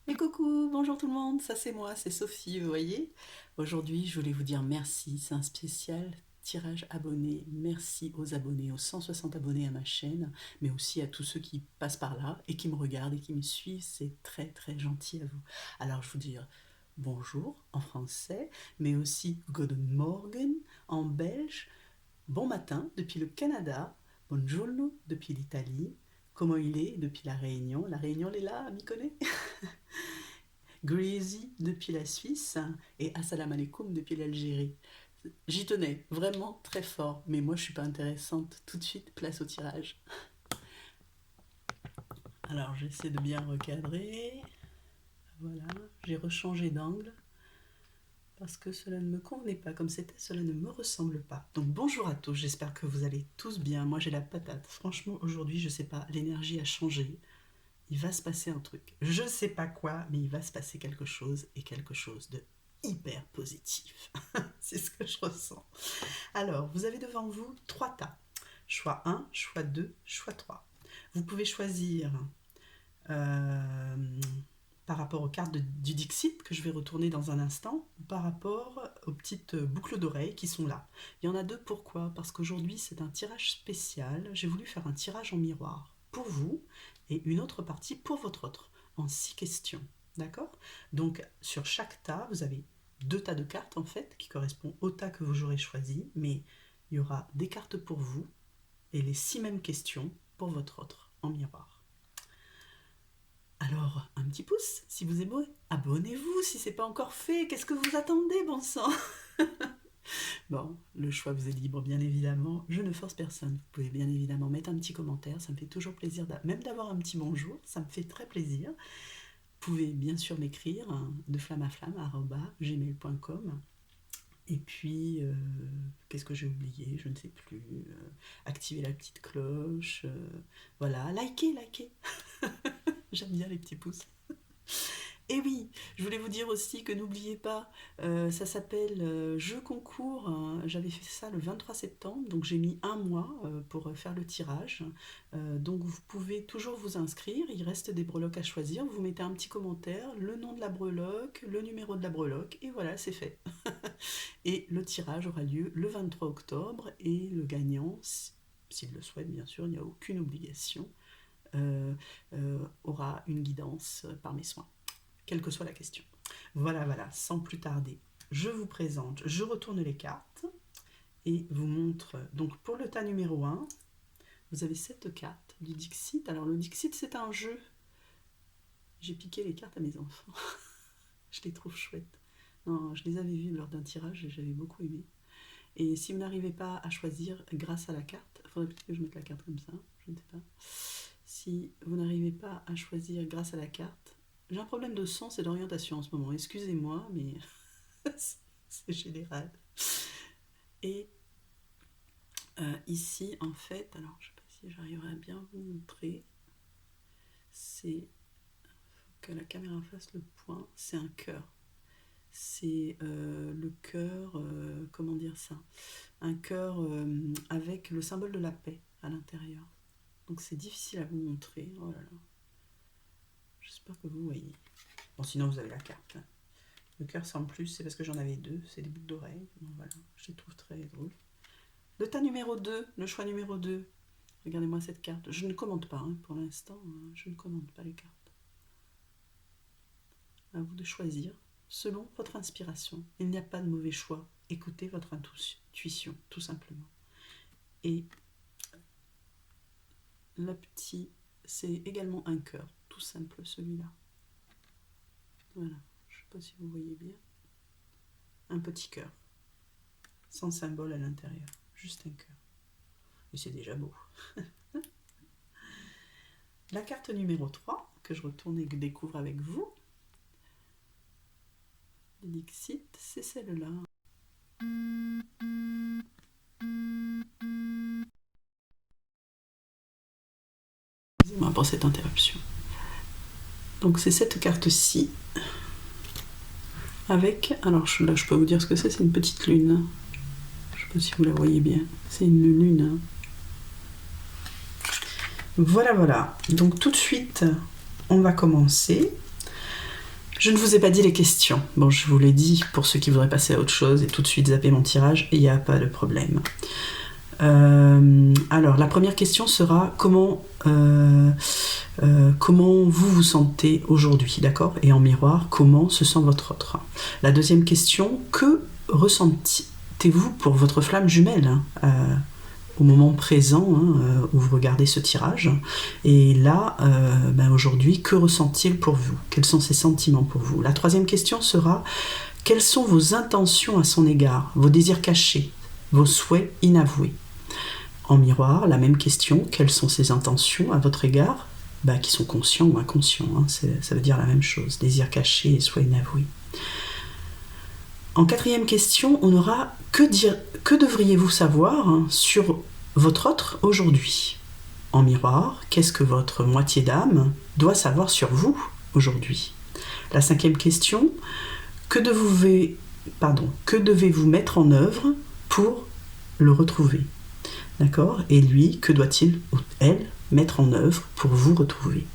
Et coucou, bonjour tout le monde, ça c'est moi, c'est Sophie, vous voyez. Aujourd'hui, je voulais vous dire merci, c'est un spécial tirage abonné. Merci aux abonnés, aux 160 abonnés à ma chaîne, mais aussi à tous ceux qui passent par là et qui me regardent et qui me suivent, c'est très très gentil à vous. Alors je vous dis bonjour en français, mais aussi Guten Morgen en belge, bon matin depuis le Canada, buongiorno depuis l'Italie, comment il est depuis la Réunion. La Réunion, elle est là, m'y connaît. Greasy depuis la Suisse et Assalam alaikum depuis l'Algérie. J'y tenais vraiment très fort, mais moi je suis pas intéressante. Tout de suite, place au tirage. Alors j'essaie de bien recadrer. Voilà, j'ai rechangé d'angle parce que cela ne me convenait pas comme c'était, cela ne me ressemble pas. Donc bonjour à tous, j'espère que vous allez tous bien. Moi j'ai la patate. Franchement, aujourd'hui, je sais pas, l'énergie a changé. Il va se passer un truc. Je ne sais pas quoi, mais il va se passer quelque chose et quelque chose de hyper positif. C'est ce que je ressens. Alors, vous avez devant vous trois tas. Choix 1, choix 2, choix 3. Vous pouvez choisir euh, par rapport aux cartes du Dixit que je vais retourner dans un instant, ou par rapport aux petites boucles d'oreilles qui sont là. Il y en a deux, pourquoi? Parce qu'aujourd'hui c'est un tirage spécial. J'ai voulu faire un tirage en miroir pour vous et une autre partie pour votre autre, en 6 questions. D'accord? Donc sur chaque tas, vous avez deux tas de cartes en fait, qui correspondent au tas que vous aurez choisi, mais il y aura des cartes pour vous et les 6 mêmes questions pour votre autre, en miroir. Alors, un petit pouce si vous aimez, abonnez-vous si c'est pas encore fait, qu'est-ce que vous attendez, bon sang? Bon, le choix vous est libre, bien évidemment, je ne force personne. Vous pouvez bien évidemment mettre un petit commentaire, ça me fait toujours plaisir, même d'avoir un petit bonjour, ça me fait très plaisir. Vous pouvez bien sûr m'écrire de flammaflamme@gmail.com. Et puis, qu'est-ce que j'ai oublié? Je ne sais plus. Activer la petite cloche. Voilà, likez. J'aime bien les petits pouces. Et oui, je voulais vous dire aussi que n'oubliez pas, ça s'appelle Jeu concours. Hein. J'avais fait ça le 23 septembre, donc j'ai mis un mois pour faire le tirage. Donc vous pouvez toujours vous inscrire, il reste des breloques à choisir. Vous mettez un petit commentaire, le nom de la breloque, le numéro de la breloque, et voilà, c'est fait. Et le tirage aura lieu le 23 octobre, et le gagnant, s'il le souhaite bien sûr, il n'y a aucune obligation, aura une guidance par mes soins, quelle que soit la question. Voilà, sans plus tarder, je vous présente, je retourne les cartes et vous montre. Donc pour le tas numéro 1, vous avez cette carte du Dixit. Alors le Dixit, c'est un jeu. J'ai piqué les cartes à mes enfants. Je les trouve chouettes. Non, je les avais vues lors d'un tirage et j'avais beaucoup aimé. Et si vous n'arrivez pas à choisir grâce à la carte, il faudrait peut-être que je mette la carte comme ça, je ne sais pas. Si vous n'arrivez pas à choisir grâce à la carte, j'ai un problème de sens et d'orientation en ce moment, excusez-moi, mais c'est général. Et ici, en fait, alors je ne sais pas si j'arriverai à bien vous montrer, c'est que la caméra fasse le point, c'est un cœur. C'est le cœur, comment dire ça? Un cœur avec le symbole de la paix à l'intérieur. Donc c'est difficile à vous montrer. Oh là là. J'espère que vous voyez. Bon, sinon vous avez la carte. Le cœur sans plus, c'est parce que j'en avais deux. C'est des boucles d'oreilles. Bon, voilà, je les trouve très drôles. Le tas numéro 2, le choix numéro 2. Regardez-moi cette carte. Je ne commente pas hein, pour l'instant. Je ne commente pas les cartes. À vous de choisir selon votre inspiration. Il n'y a pas de mauvais choix. Écoutez votre intuition, tout simplement. Et le petit, c'est également un cœur, tout simple celui-là. Voilà, je ne sais pas si vous voyez bien. Un petit cœur, sans symbole à l'intérieur, juste un cœur. Et c'est déjà beau. La carte numéro 3, que je retourne et que je découvre avec vous, le Dixit, c'est celle-là. Excusez-moi pour cette interruption. Donc c'est cette carte-ci, avec, alors là je peux vous dire ce que c'est une petite lune. Je ne sais pas si vous la voyez bien, c'est une lune. Voilà. Donc tout de suite, on va commencer. Je ne vous ai pas dit les questions. Bon, je vous l'ai dit pour ceux qui voudraient passer à autre chose et tout de suite zapper mon tirage, il n'y a pas de problème. Alors, la première question sera comment vous vous sentez aujourd'hui, d'accord? Et en miroir, comment se sent votre autre? La deuxième question, que ressentez-vous pour votre flamme jumelle au moment présent où vous regardez ce tirage? Et là, aujourd'hui, que ressent-il pour vous? Quels sont ses sentiments pour vous? La troisième question sera, quelles sont vos intentions à son égard, vos désirs cachés, vos souhaits inavoués? En miroir, la même question, quelles sont ses intentions à votre égard, qui sont conscients ou inconscients, ça veut dire la même chose, désirs cachés et souhaits inavoués. En quatrième question, on aura que devriez-vous savoir sur votre autre aujourd'hui? En miroir, qu'est-ce que votre moitié d'âme doit savoir sur vous aujourd'hui? La cinquième question, que devez-vous mettre en œuvre pour le retrouver? D'accord? Et lui, que doit-il ou elle mettre en œuvre pour vous retrouver?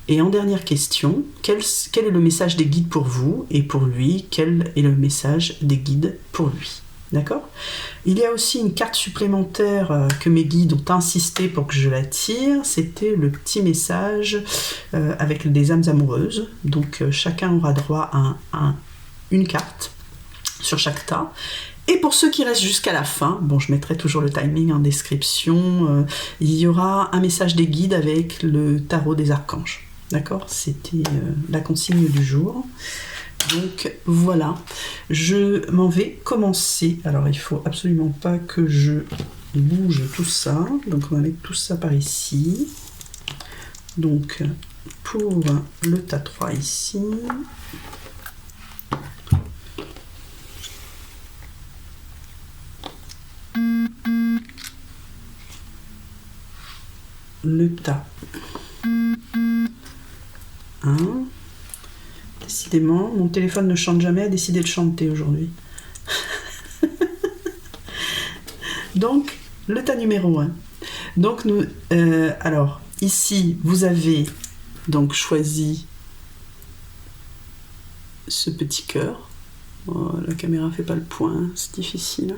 Et en dernière question, quel est le message des guides pour vous? Et pour lui, quel est le message des guides pour lui? D'accord? Il y a aussi une carte supplémentaire que mes guides ont insisté pour que je la tire. C'était le petit message avec des âmes amoureuses. Donc chacun aura droit à une carte sur chaque tas. Et pour ceux qui restent jusqu'à la fin, bon, je mettrai toujours le timing en description, il y aura un message des guides avec le tarot des archanges. D'accord? C'était la consigne du jour. Donc voilà, je m'en vais commencer. Alors il ne faut absolument pas que je bouge tout ça. Donc on va mettre tout ça par ici. Donc pour le tas 3 ici. Le tas 1. Décidément, mon téléphone ne chante jamais, a décidé de chanter aujourd'hui. Donc, le tas numéro 1. Donc, alors, ici, vous avez donc choisi ce petit cœur. Oh, la caméra ne fait pas le point, c'est difficile.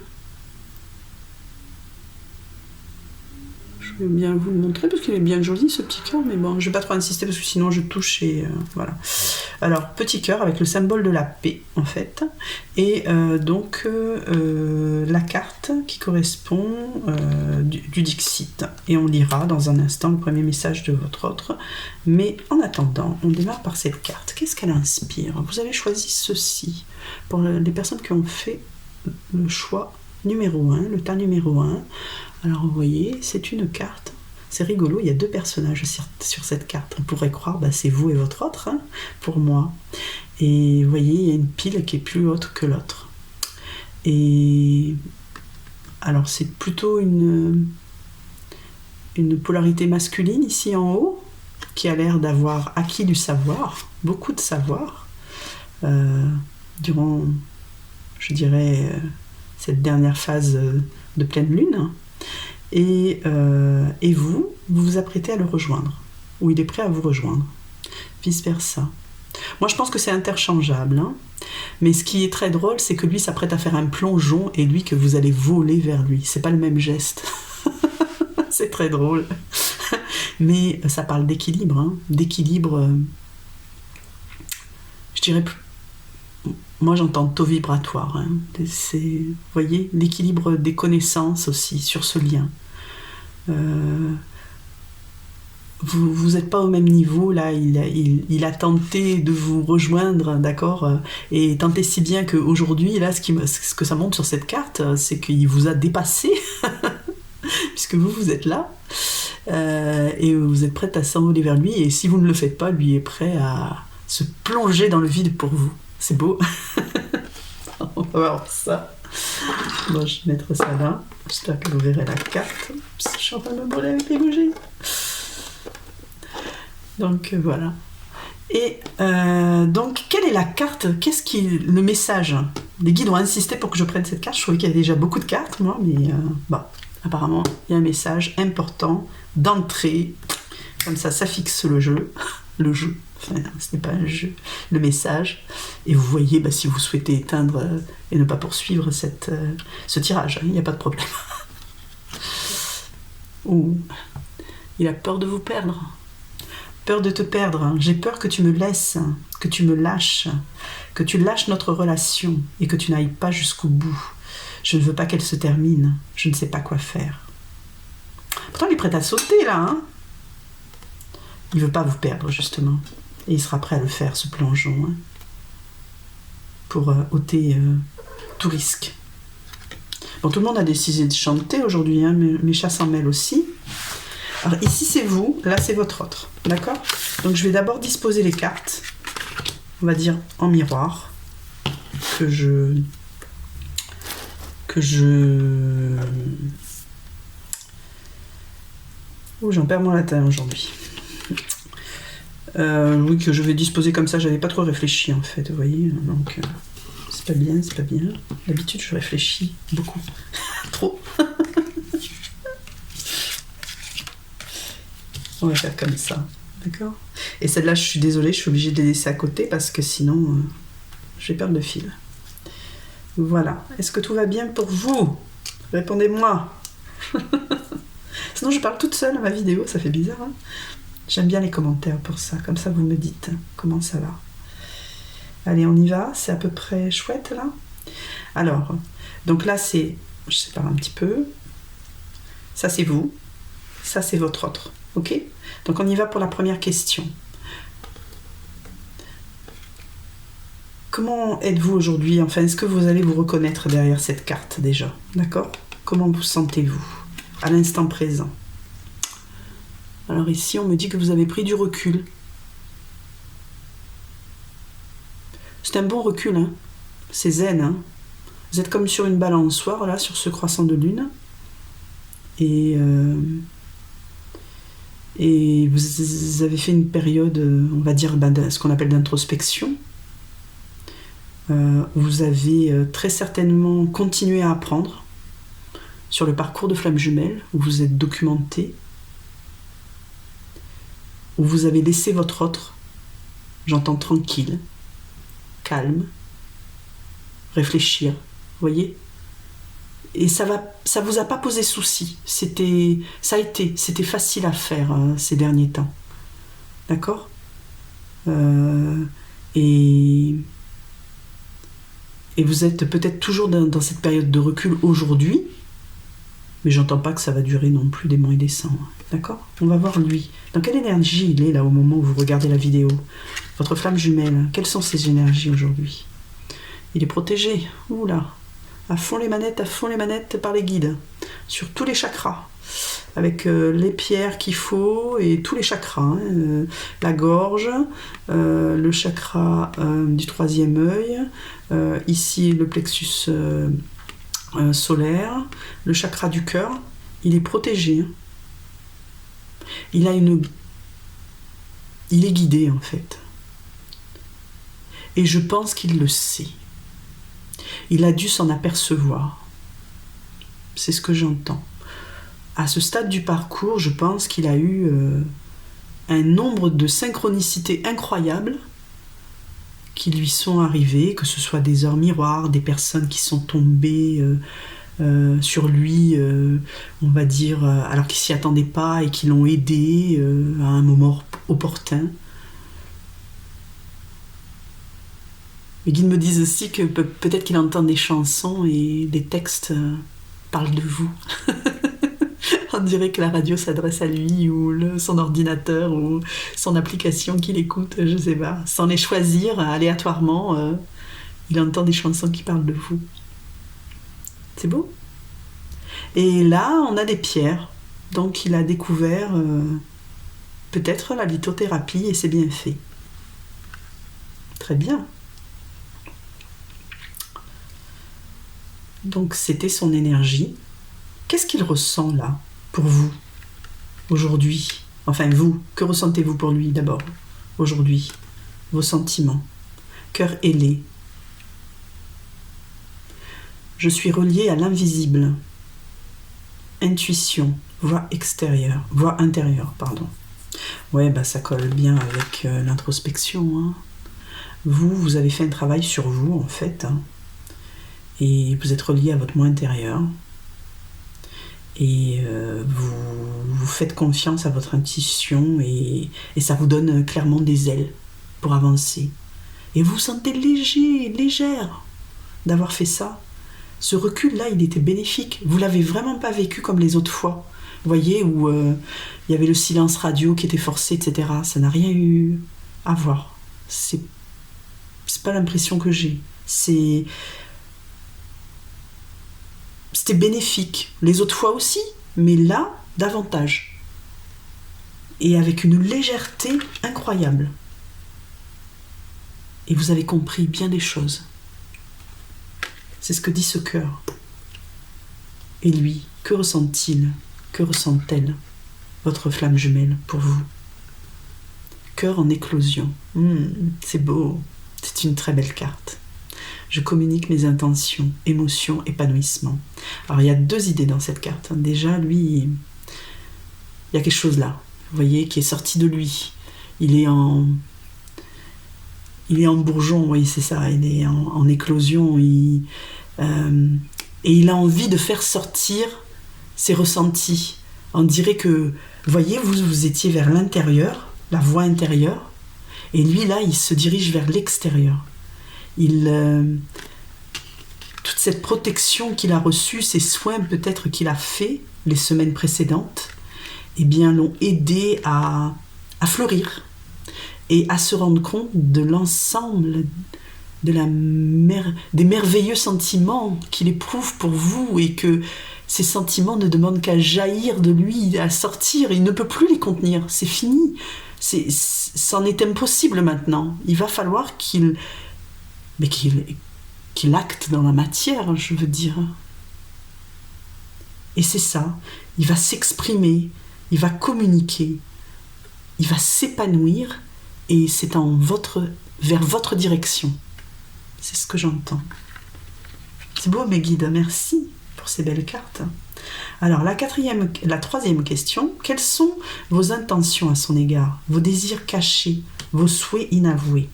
Je vais bien vous le montrer parce qu'il est bien joli ce petit cœur, mais bon, je ne vais pas trop insister parce que sinon je touche et voilà. Alors, petit cœur avec le symbole de la paix en fait, et donc la carte qui correspond du Dixit. Et on lira dans un instant le premier message de votre autre, mais en attendant, on démarre par cette carte. Qu'est-ce qu'elle inspire? Vous avez choisi ceci pour les personnes qui ont fait le choix numéro 1, le tas numéro 1. Alors vous voyez, c'est une carte, c'est rigolo, il y a deux personnages sur cette carte. On pourrait croire, c'est vous et votre autre, pour moi. Et vous voyez, il y a une pile qui est plus haute que l'autre. Et alors c'est plutôt une polarité masculine ici en haut, qui a l'air d'avoir acquis du savoir, beaucoup de savoir, durant, je dirais, cette dernière phase de pleine lune. Et vous vous apprêtez à le rejoindre, ou il est prêt à vous rejoindre, vice versa. Moi je pense que c'est interchangeable, mais ce qui est très drôle, c'est que lui s'apprête à faire un plongeon et lui que vous allez voler vers lui. C'est pas le même geste. C'est très drôle. Mais ça parle d'équilibre, d'équilibre, je dirais plus. Moi j'entends taux vibratoire, c'est, vous voyez, l'équilibre des connaissances aussi sur ce lien. Vous n'êtes pas au même niveau, là, il a tenté de vous rejoindre, d'accord, et tenté si bien qu'aujourd'hui, là, ce que ça montre sur cette carte, c'est qu'il vous a dépassé, puisque vous êtes là, et vous êtes prête à s'envoler vers lui, et si vous ne le faites pas, lui est prêt à se plonger dans le vide pour vous. C'est beau. On va voir ça. Bon, je vais mettre ça là. J'espère que vous verrez la carte. Je suis en train de me brûler avec les bougies. Donc voilà. Et donc, quelle est la carte? Le message? Les guides ont insisté pour que je prenne cette carte. Je trouvais qu'il y avait déjà beaucoup de cartes, moi, mais bon, apparemment, il y a un message important d'entrée. Comme ça fixe le jeu. Le jeu. Enfin, ce n'est pas un jeu. Le message. Et vous voyez, si vous souhaitez éteindre et ne pas poursuivre ce tirage, il n'y a pas de problème. Ou il a peur de vous perdre. Peur de te perdre. J'ai peur que tu me laisses, que tu me lâches, que tu lâches notre relation et que tu n'ailles pas jusqu'au bout. Je ne veux pas qu'elle se termine. Je ne sais pas quoi faire. Pourtant, il est prêt à sauter, là. Hein, il ne veut pas vous perdre, justement. Et il sera prêt à le faire, ce plongeon. Hein, pour ôter tout risque. Bon, tout le monde a décidé de chanter aujourd'hui. Hein, mes chats s'en mêlent aussi. Alors, ici, c'est vous. Là, c'est votre autre. D'accord? Donc, je vais d'abord disposer les cartes. On va dire en miroir. Oh, j'en perds mon latin aujourd'hui. Oui, que je vais disposer comme ça. J'avais pas trop réfléchi en fait, vous voyez. Donc, c'est pas bien, c'est pas bien. D'habitude, je réfléchis beaucoup. Trop. On va faire comme ça. D'accord? Et celle-là, je suis désolée, je suis obligée de les laisser à côté parce que sinon, je vais perdre le fil. Voilà. Est-ce que tout va bien pour vous? Répondez-moi. Sinon, je parle toute seule à ma vidéo, ça fait bizarre. Hein, j'aime bien les commentaires pour ça. Comme ça, vous me dites comment ça va. Allez, on y va. C'est à peu près chouette, là. Alors, donc là, c'est... Je sépare un petit peu. Ça, c'est vous. Ça, c'est votre autre. OK? Donc, on y va pour la première question. Comment êtes-vous aujourd'hui? Enfin, est-ce que vous allez vous reconnaître derrière cette carte déjà? D'accord? Comment vous sentez-vous à l'instant présent? Alors ici, on me dit que vous avez pris du recul. C'est un bon recul, hein? C'est zen. Hein, vous êtes comme sur une balançoire, là, sur ce croissant de lune. Et vous avez fait une période, on va dire, ce qu'on appelle d'introspection. Vous avez très certainement continué à apprendre sur le parcours de Flamme Jumelle, où vous êtes documenté, où vous avez laissé votre autre, j'entends tranquille, calme, réfléchir, vous voyez? Et ça vous a pas posé souci, c'était facile à faire ces derniers temps, d'accord? Et vous êtes peut-être toujours dans cette période de recul aujourd'hui, mais j'entends pas que ça va durer non plus des mois et des cents. D'accord? On va voir lui. Dans quelle énergie il est là au moment où vous regardez la vidéo? Votre flamme jumelle, quelles sont ses énergies aujourd'hui? Il est protégé. Oula. À fond les manettes par les guides. Sur tous les chakras. Avec les pierres qu'il faut et tous les chakras. Hein. La gorge, le chakra du troisième œil, ici le plexus solaire, le chakra du cœur. Il est protégé. Hein. Il est guidé en fait. Et je pense qu'il le sait. Il a dû s'en apercevoir. C'est ce que j'entends. À ce stade du parcours, je pense qu'il a eu un nombre de synchronicités incroyables qui lui sont arrivées, que ce soit des heures miroirs, des personnes qui sont tombées sur lui, on va dire, alors qu'ils s'y attendaient pas et qui l'ont aidé à un moment opportun. Les guides me disent aussi que peut-être qu'il entend des chansons et des textes parlent de vous. On dirait que la radio s'adresse à lui ou son ordinateur ou son application qu'il écoute, je sais pas. Sans les choisir aléatoirement, il entend des chansons qui parlent de vous. C'est beau. Et là, on a des pierres. Donc il a découvert peut-être la lithothérapie et c'est bien fait. Très bien. Donc c'était son énergie. Qu'est-ce qu'il ressent là, pour vous, aujourd'hui? Enfin vous, que ressentez-vous pour lui d'abord, aujourd'hui? Vos sentiments, cœur ailé. Je suis relié à l'invisible. Intuition, voix intérieure, pardon. Ouais, bah ça colle bien avec l'introspection. Hein. Vous avez fait un travail sur vous, en fait. Hein, et vous êtes relié à votre moi intérieur. Et vous faites confiance à votre intuition et ça vous donne clairement des ailes pour avancer. Et vous vous sentez léger, légère d'avoir fait ça. Ce recul-là, il était bénéfique. Vous l'avez vraiment pas vécu comme les autres fois. Vous voyez, où il y avait le silence radio qui était forcé, etc. Ça n'a rien eu à voir. C'est pas l'impression que j'ai. C'était bénéfique. Les autres fois aussi, mais là, davantage. Et avec une légèreté incroyable. Et vous avez compris bien des choses. C'est ce que dit ce cœur. Et lui, que ressent-il? Que ressent-elle? Votre flamme jumelle pour vous. Cœur en éclosion. C'est beau. C'est une très belle carte. Je communique mes intentions, émotions, épanouissement. Alors il y a deux idées dans cette carte. Déjà, lui, il y a quelque chose là, vous voyez, qui est sorti de lui. Il est en bourgeon, oui, c'est ça. Il est en éclosion. Et il a envie de faire sortir ses ressentis. On dirait que, vous voyez, vous étiez vers l'intérieur, la voie intérieure, et lui, là, il se dirige vers l'extérieur. Toute cette protection qu'il a reçue, ces soins peut-être qu'il a fait les semaines précédentes, eh bien, l'ont aidé à fleurir et à se rendre compte de l'ensemble des merveilleux sentiments qu'il éprouve pour vous et que ces sentiments ne demandent qu'à jaillir de lui, à sortir. Il ne peut plus les contenir, c'est fini. C'en est impossible maintenant. Il va falloir qu'il acte dans la matière, je veux dire. Et c'est ça, il va s'exprimer, il va communiquer, il va s'épanouir et c'est vers votre direction. C'est ce que j'entends. C'est beau mes guides, merci pour ces belles cartes. Alors la troisième question, quelles sont vos intentions à son égard, vos désirs cachés, vos souhaits inavoués?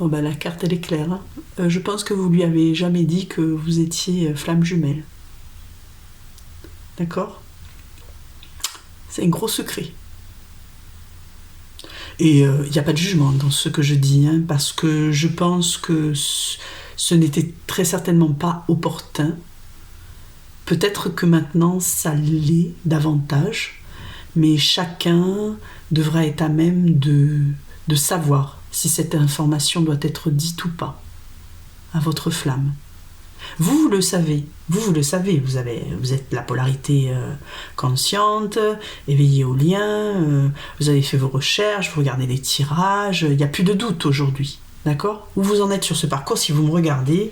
Oh bah la carte elle est claire. Hein. Je pense que vous lui avez jamais dit que vous étiez flamme jumelle. D'accord? C'est un gros secret. Et il n'y a pas de jugement dans ce que je dis, hein, parce que je pense que ce n'était très certainement pas opportun. Peut-être que maintenant ça l'est davantage, mais chacun devra être à même de savoir si cette information doit être dite ou pas à votre flamme. Vous le savez, vous êtes la polarité consciente, éveillée au lien, vous avez fait vos recherches, vous regardez les tirages, il n'y a plus de doute aujourd'hui, d'accord? Où vous en êtes sur ce parcours, si vous me regardez,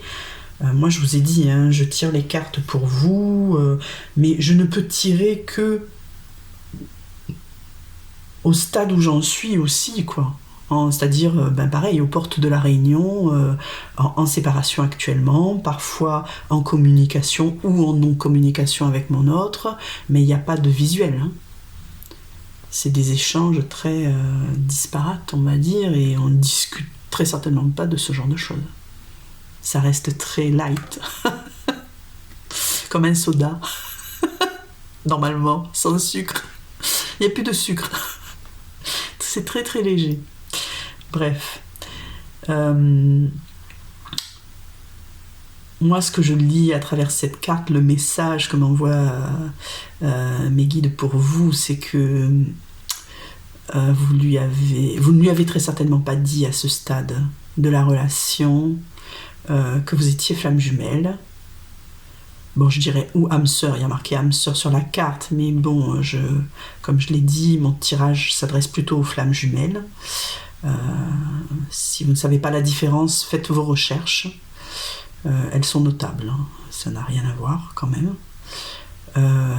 moi je vous ai dit, hein, je tire les cartes pour vous, mais je ne peux tirer que au stade où j'en suis aussi, quoi. C'est-à-dire, pareil, aux portes de la réunion, en séparation actuellement, parfois en communication ou en non-communication avec mon autre, mais il n'y a pas de visuel. Hein. C'est des échanges très disparates, on va dire, et on ne discute très certainement pas de ce genre de choses. Ça reste très light, comme un soda, normalement, sans sucre. Il n'y a plus de sucre. C'est très très léger. Bref, moi ce que je lis à travers cette carte, le message que m'envoient mes guides pour vous, c'est que vous ne lui avez très certainement pas dit à ce stade de la relation que vous étiez flamme jumelle. Bon, je dirais ou âme sœur, il y a marqué âme sœur sur la carte, mais bon, comme je l'ai dit, mon tirage s'adresse plutôt aux flammes jumelles. Si vous ne savez pas la différence, faites vos recherches. Elles sont notables, hein. Ça n'a rien à voir quand même.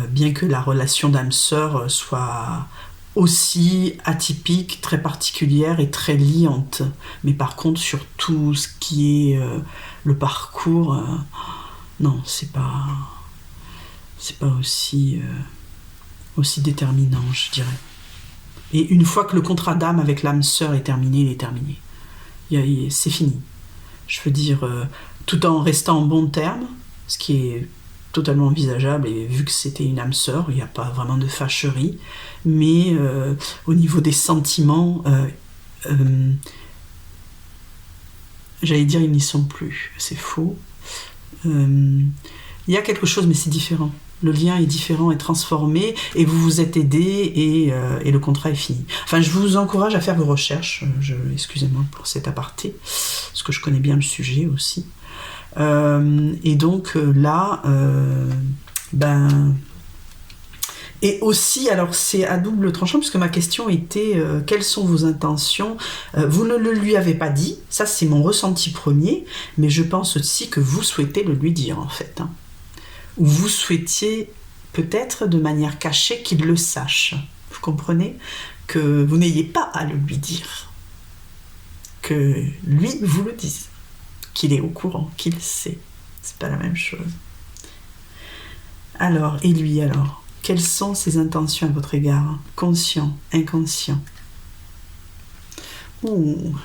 Bien que la relation d'âme-sœur soit aussi atypique, très particulière et très liante. Mais par contre, sur tout ce qui est le parcours, non, c'est pas aussi aussi déterminant, je dirais. Et une fois que le contrat d'âme avec l'âme sœur est terminé, il est terminé. C'est fini. Je veux dire, tout en restant en bon terme, ce qui est totalement envisageable, et vu que c'était une âme sœur, il n'y a pas vraiment de fâcherie, mais au niveau des sentiments, j'allais dire ils n'y sont plus, c'est faux. Il y a quelque chose, mais c'est différent. Le lien est différent, est transformé, et vous vous êtes aidé, et le contrat est fini. Enfin, je vous encourage à faire vos recherches, excusez-moi pour cet aparté, parce que je connais bien le sujet aussi. Et donc là, et aussi, alors c'est à double tranchant, puisque ma question était quelles sont vos intentions? Vous ne le lui avez pas dit, ça c'est mon ressenti premier, mais je pense aussi que vous souhaitez le lui dire en fait. Ou vous souhaitiez peut-être de manière cachée qu'il le sache. Vous comprenez? Que vous n'ayez pas à le lui dire. Que lui vous le dise. Qu'il est au courant, qu'il sait. C'est pas la même chose. Alors, et lui alors? Quelles sont ses intentions à votre égard? Conscient, inconscient? Ouh.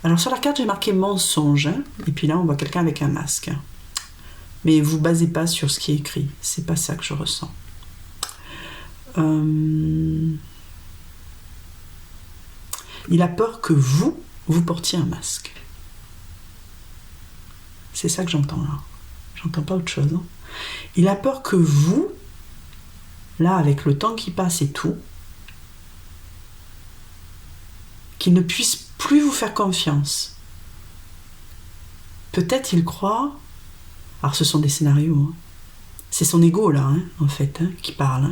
Alors sur la carte j'ai marqué mensonge, hein, et puis là on voit quelqu'un avec un masque. Mais vous basez pas sur ce qui est écrit, c'est pas ça que je ressens. Il a peur que vous portiez un masque. C'est ça que j'entends là. J'entends pas autre chose. Hein. Il a peur que vous, là avec le temps qui passe et tout, qu'il ne puisse plus vous faire confiance. Peut-être il croit... Alors ce sont des scénarios. Hein. C'est son ego là, hein, en fait, hein, qui parle. Hein.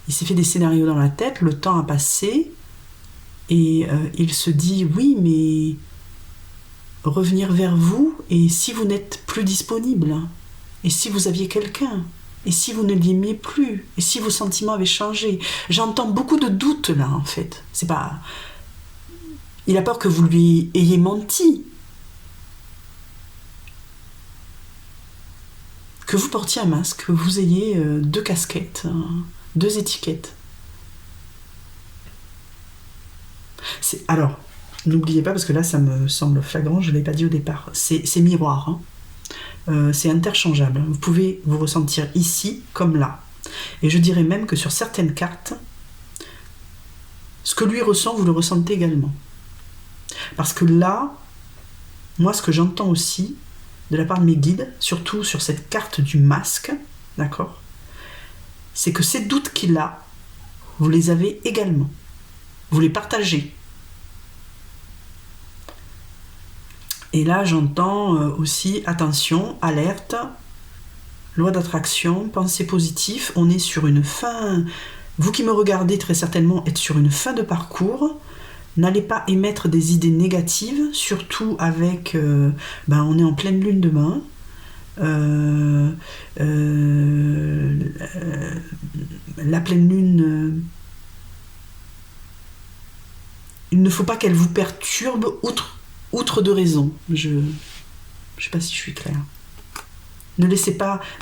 Il s'est fait des scénarios dans la tête, le temps a passé, et il se dit, oui, mais revenir vers vous, et si vous n'êtes plus disponible, et si vous aviez quelqu'un, et si vous ne l'aimiez plus, et si vos sentiments avaient changé. J'entends beaucoup de doutes là, en fait. C'est pas... Il a peur que vous lui ayez menti. Que vous portiez un masque, que vous ayez deux casquettes, deux étiquettes. Alors, n'oubliez pas, parce que là ça me semble flagrant, je ne l'ai pas dit au départ, c'est miroir, hein. C'est interchangeable. Vous pouvez vous ressentir ici comme là. Et je dirais même que sur certaines cartes, ce que lui ressent, vous le ressentez également. Parce que là, moi ce que j'entends aussi, de la part de mes guides, surtout sur cette carte du masque, d'accord, c'est que ces doutes qu'il a, vous les avez également. Vous les partagez. Et là, j'entends aussi, attention, alerte, loi d'attraction, pensée positive, on est sur une fin... Vous qui me regardez, très certainement, êtes sur une fin de parcours. N'allez pas émettre des idées négatives, surtout avec... on est en pleine lune demain. La pleine lune... il ne faut pas qu'elle vous perturbe outre de raison. Je ne sais pas si je suis claire. Ne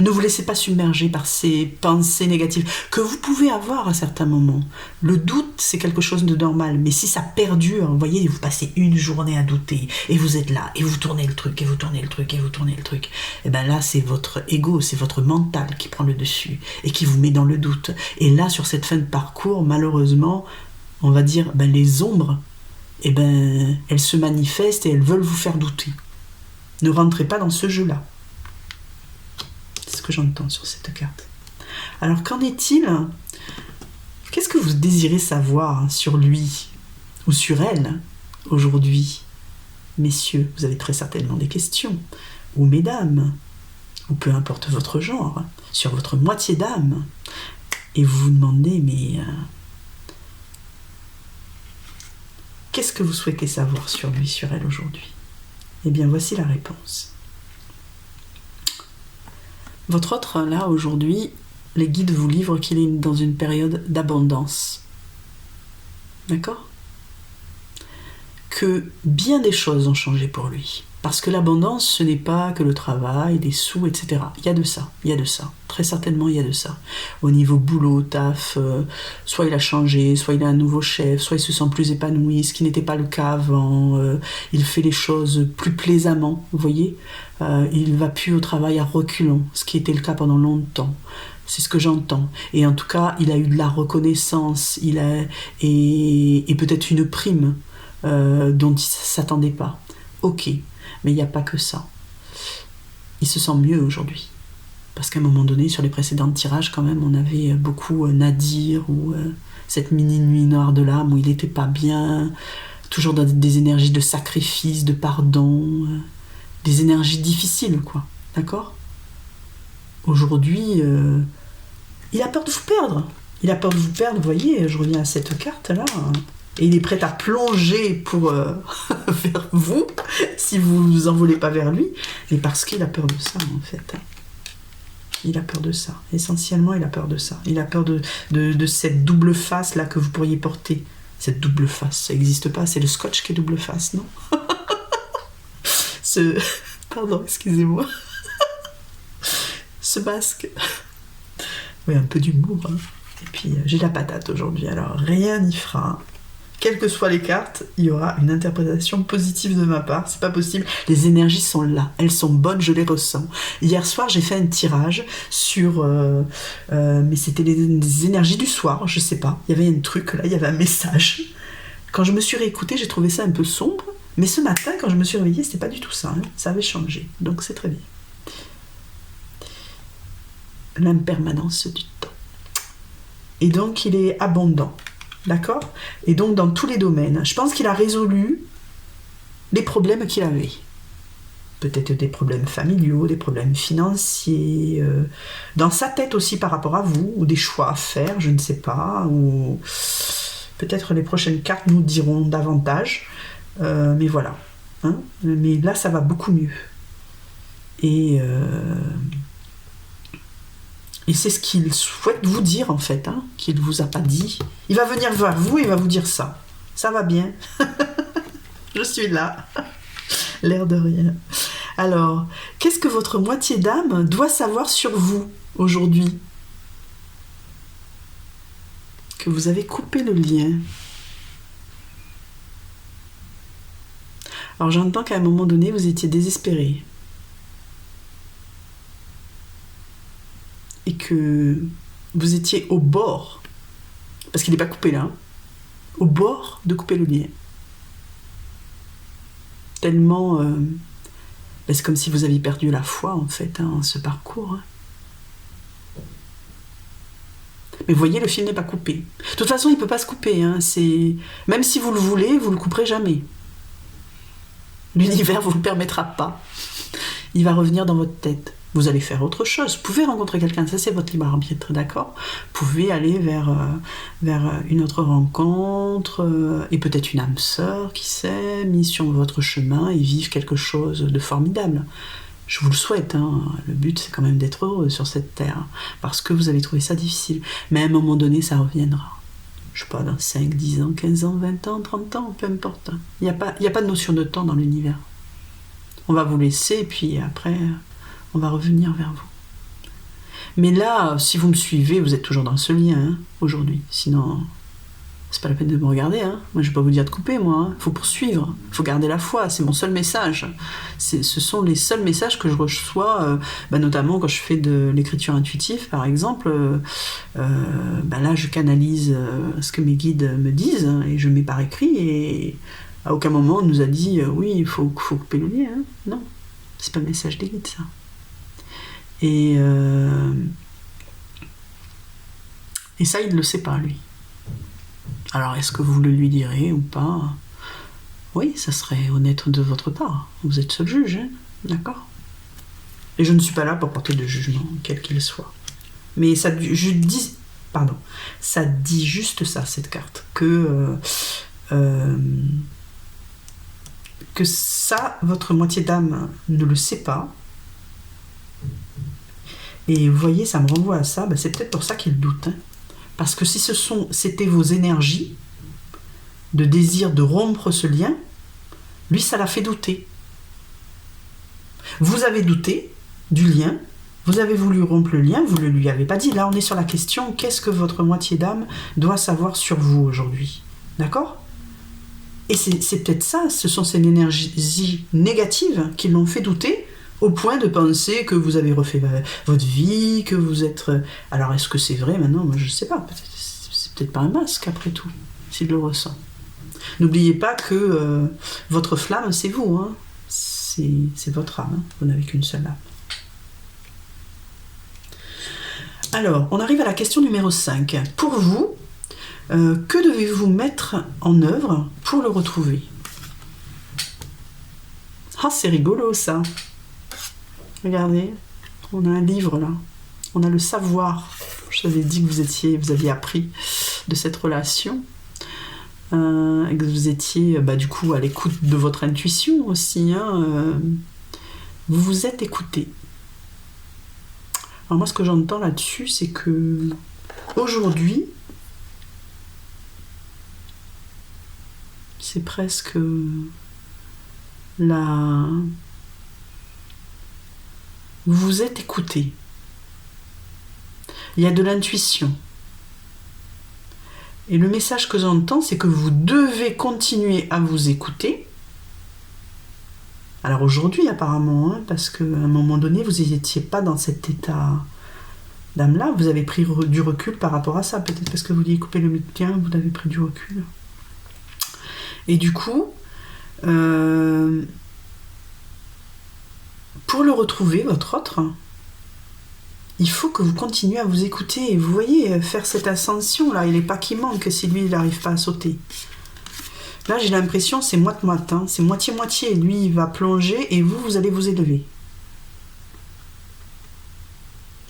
vous laissez pas submerger par ces pensées négatives que vous pouvez avoir à certains moments. Le doute, c'est quelque chose de normal, mais si ça perdure, vous voyez, vous passez une journée à douter, et vous êtes là, et vous tournez le truc, et vous tournez le truc, et vous tournez le truc, et bien là, c'est votre ego, c'est votre mental qui prend le dessus, et qui vous met dans le doute. Et là, sur cette fin de parcours, malheureusement, on va dire, les ombres, elles se manifestent et elles veulent vous faire douter. Ne rentrez pas dans ce jeu-là. C'est ce que j'entends sur cette carte. Alors, qu'en est-il? Qu'est-ce que vous désirez savoir sur lui ou sur elle aujourd'hui? Messieurs, vous avez très certainement des questions. Ou mesdames, ou peu importe votre genre, sur votre moitié d'âme. Et vous vous demandez, mais... qu'est-ce que vous souhaitez savoir sur lui, sur elle aujourd'hui? Eh bien, voici la réponse. Votre autre, là, aujourd'hui, les guides vous livrent qu'il est dans une période d'abondance. D'accord? Que bien des choses ont changé pour lui. Parce que l'abondance, ce n'est pas que le travail, des sous, etc. Il y a de ça, il y a de ça. Très certainement, il y a de ça. Au niveau boulot, taf, soit il a changé, soit il a un nouveau chef, soit il se sent plus épanoui, ce qui n'était pas le cas avant. Il fait les choses plus plaisamment, vous voyez. Il ne va plus au travail à reculons, ce qui était le cas pendant longtemps. C'est ce que j'entends. Et en tout cas, il a eu de la reconnaissance, et peut-être une prime dont il ne s'attendait pas. Ok. Mais il n'y a pas que ça. Il se sent mieux aujourd'hui. Parce qu'à un moment donné, sur les précédents tirages, quand même, on avait beaucoup Nadir ou cette mini nuit noire de l'âme où il n'était pas bien, toujours dans des énergies de sacrifice, de pardon, des énergies difficiles, quoi. D'accord ? Aujourd'hui, il a peur de vous perdre. Il a peur de vous perdre, vous voyez, je reviens à cette carte-là. Et il est prêt à plonger pour vers vous, si vous ne vous envolez pas vers lui, mais parce qu'il a peur de ça, en fait. Il a peur de ça. Essentiellement, il a peur de ça. Il a peur de cette double face-là que vous pourriez porter. Cette double face, ça n'existe pas. C'est le scotch qui est double face, non? Pardon, excusez-moi. Ce masque. Oui, un peu d'humour. Hein. Et puis, j'ai la patate aujourd'hui, alors rien n'y fera. Quelles que soient les cartes, il y aura une interprétation positive de ma part, c'est pas possible. Les énergies sont là, elles sont bonnes, je les ressens. Hier soir, j'ai fait un tirage sur... mais c'était les énergies du soir, je sais pas. Il y avait un truc là, il y avait un message. Quand je me suis réécoutée, j'ai trouvé ça un peu sombre. Mais ce matin, quand je me suis réveillée, c'était pas du tout ça. Hein. Ça avait changé, donc c'est très bien. L'impermanence du temps. Et donc, il est abondant. D'accord? Et donc, dans tous les domaines, je pense qu'il a résolu les problèmes qu'il avait. Peut-être des problèmes familiaux, des problèmes financiers, dans sa tête aussi par rapport à vous, ou des choix à faire, je ne sais pas, ou peut-être les prochaines cartes nous diront davantage, mais voilà. Hein? Mais là, ça va beaucoup mieux. Et c'est ce qu'il souhaite vous dire, en fait, hein, qu'il ne vous a pas dit. Il va venir vers vous, il va vous dire ça. Ça va bien. Je suis là. L'air de rien. Alors, qu'est-ce que votre moitié d'âme doit savoir sur vous, aujourd'hui? Que vous avez coupé le lien. Alors, j'entends qu'à un moment donné, vous étiez désespéré. Et que vous étiez au bord, parce qu'il n'est pas coupé là, hein, au bord de couper le lien. Tellement... c'est comme si vous aviez perdu la foi, en fait, hein, en ce parcours. Hein. Mais vous voyez, le fil n'est pas coupé. De toute façon, il ne peut pas se couper. Hein, même si vous le voulez, vous ne le couperez jamais. L'univers ne vous le permettra pas. Il va revenir dans votre tête. Vous allez faire autre chose. Vous pouvez rencontrer quelqu'un, ça c'est votre libre arbitre, d'accord? Vous pouvez aller vers une autre rencontre, et peut-être une âme sœur, qui sait, mise sur votre chemin et vivre quelque chose de formidable. Je vous le souhaite, hein. Le but c'est quand même d'être heureux sur cette terre, parce que vous avez trouvé ça difficile. Mais à un moment donné, ça reviendra. Je sais pas, dans 5, 10 ans, 15 ans, 20 ans, 30 ans, peu importe. Il n'y a pas de notion de temps dans l'univers. On va vous laisser, et puis après... on va revenir vers vous. Mais là, si vous me suivez, vous êtes toujours dans ce lien, hein, aujourd'hui. Sinon, c'est pas la peine de me regarder. Hein. Moi, je vais pas vous dire de couper, moi. Il faut poursuivre. Il faut garder la foi. C'est mon seul message. Ce sont les seuls messages que je reçois, notamment quand je fais de l'écriture intuitive, par exemple. Là, je canalise ce que mes guides me disent, hein, et je mets par écrit. Et à aucun moment, on nous a dit, oui, il faut couper le lien. Hein. Non, c'est pas le message des guides, ça. Et ça, il ne le sait pas, lui. Alors, est-ce que vous le lui direz ou pas? Oui, ça serait honnête de votre part. Vous êtes seul juge, hein, d'accord? Et je ne suis pas là pour porter de jugement, quel qu'il soit. Mais ça dit juste ça, cette carte, que ça, votre moitié d'âme ne le sait pas. Et vous voyez, ça me renvoie à ça, c'est peut-être pour ça qu'il doute. Hein. Parce que si c'était vos énergies de désir de rompre ce lien, lui, ça l'a fait douter. Vous avez douté du lien, vous avez voulu rompre le lien, vous ne lui avez pas dit. Là, on est sur la question, qu'est-ce que votre moitié d'âme doit savoir sur vous aujourd'hui? D'accord? Et c'est peut-être ça, ce sont ces énergies négatives qui l'ont fait douter, au point de penser que vous avez refait votre vie, que vous êtes... Alors, est-ce que c'est vrai maintenant? Moi, je ne sais pas. C'est peut-être pas un masque, après tout, s'il le ressent. N'oubliez pas que votre flamme, c'est vous. Hein. C'est votre âme. Hein. Vous n'avez qu'une seule âme. Alors, on arrive à la question numéro 5. Pour vous, que devez-vous mettre en œuvre pour le retrouver? Ah, c'est rigolo, ça. Regardez, on a un livre là, on a le savoir. Je vous avais dit que vous aviez appris de cette relation, et que vous étiez du coup à l'écoute de votre intuition aussi. Hein, vous vous êtes écouté. Alors moi, ce que j'entends là-dessus, c'est que aujourd'hui, c'est presque la... Vous vous êtes écouté. Il y a de l'intuition. Et le message que j'entends, c'est que vous devez continuer à vous écouter. Alors aujourd'hui, apparemment, hein, parce qu'à un moment donné, vous n'étiez pas dans cet état d'âme-là. Vous avez pris du recul par rapport à ça. Peut-être parce que vous vouliez couper le lien, vous avez pris du recul. Et du coup... pour le retrouver, votre autre, il faut que vous continuez à vous écouter. Et vous voyez, faire cette ascension-là, il n'est pas qui manque si lui, il n'arrive pas à sauter. Là, j'ai l'impression, c'est moite-moite, hein, c'est moitié-moitié. Lui, il va plonger et vous, vous allez vous élever.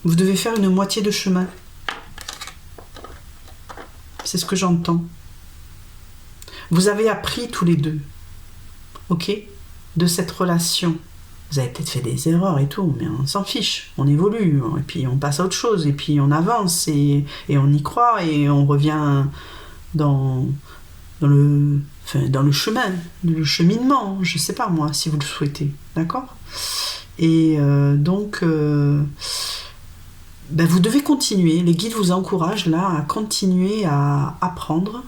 Vous devez faire une moitié de chemin. C'est ce que j'entends. Vous avez appris tous les deux, ok, de cette relation. Vous avez peut-être fait des erreurs et tout, mais on s'en fiche, on évolue, et puis on passe à autre chose, et puis on avance, et on y croit, et on revient dans le chemin, le cheminement, je sais pas moi, si vous le souhaitez, d'accord? Et donc, vous devez continuer, les guides vous encouragent là à continuer à apprendre.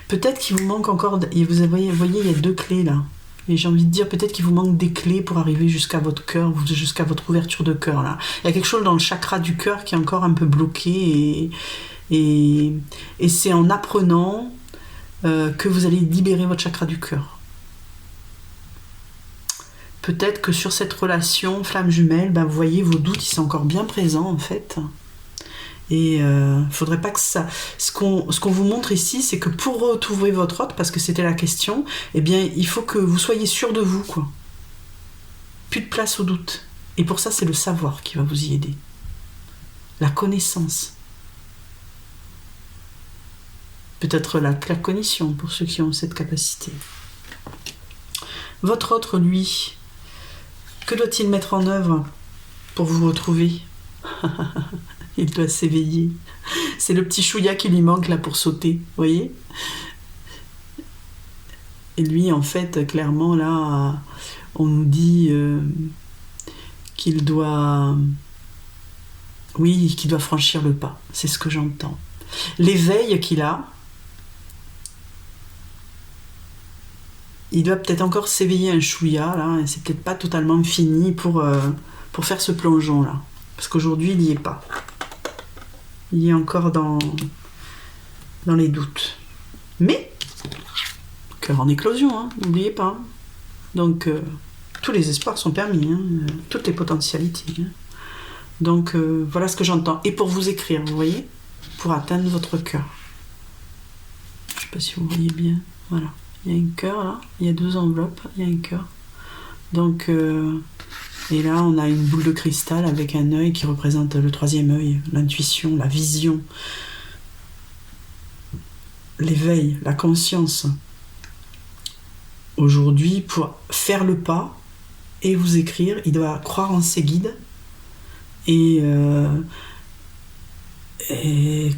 Peut-être qu'il vous manque encore, vous voyez, il y a 2 clés là. Et j'ai envie de dire, peut-être qu'il vous manque des clés pour arriver jusqu'à votre cœur, jusqu'à votre ouverture de cœur, là. Il y a quelque chose dans le chakra du cœur qui est encore un peu bloqué. Et c'est en apprenant que vous allez libérer votre chakra du cœur. Peut-être que sur cette relation flamme jumelle, vous voyez, vos doutes, ils sont encore bien présents, en fait. Et faudrait pas que ça... Ce qu'on vous montre ici, c'est que pour retrouver votre autre, parce que c'était la question, eh bien, il faut que vous soyez sûr de vous, quoi. Plus de place au doute. Et pour ça, c'est le savoir qui va vous y aider. La connaissance. Peut-être la cognition, pour ceux qui ont cette capacité. Votre autre, lui, que doit-il mettre en œuvre pour vous retrouver? Il doit s'éveiller. C'est le petit chouïa qui lui manque là pour sauter, vous voyez? Et lui, en fait, clairement, là, on nous dit qu'il doit... Oui, qu'il doit franchir le pas. C'est ce que j'entends. L'éveil qu'il a, il doit peut-être encore s'éveiller un chouïa, là, et c'est peut-être pas totalement fini pour faire ce plongeon, là. Parce qu'aujourd'hui, il n'y est pas. Il est encore dans les doutes. Mais, cœur en éclosion, hein, n'oubliez pas. Donc, tous les espoirs sont permis, hein, toutes les potentialités. Hein. Donc, voilà ce que j'entends. Et pour vous écrire, vous voyez, pour atteindre votre cœur. Je ne sais pas si vous voyez bien. Voilà. Il y a un cœur, là. Il y a 2 enveloppes. Il y a un cœur. Donc... Et là, on a une boule de cristal avec un œil qui représente le 3e œil, l'intuition, la vision, l'éveil, la conscience. Aujourd'hui, pour faire le pas et vous écrire, il doit croire en ses guides. Et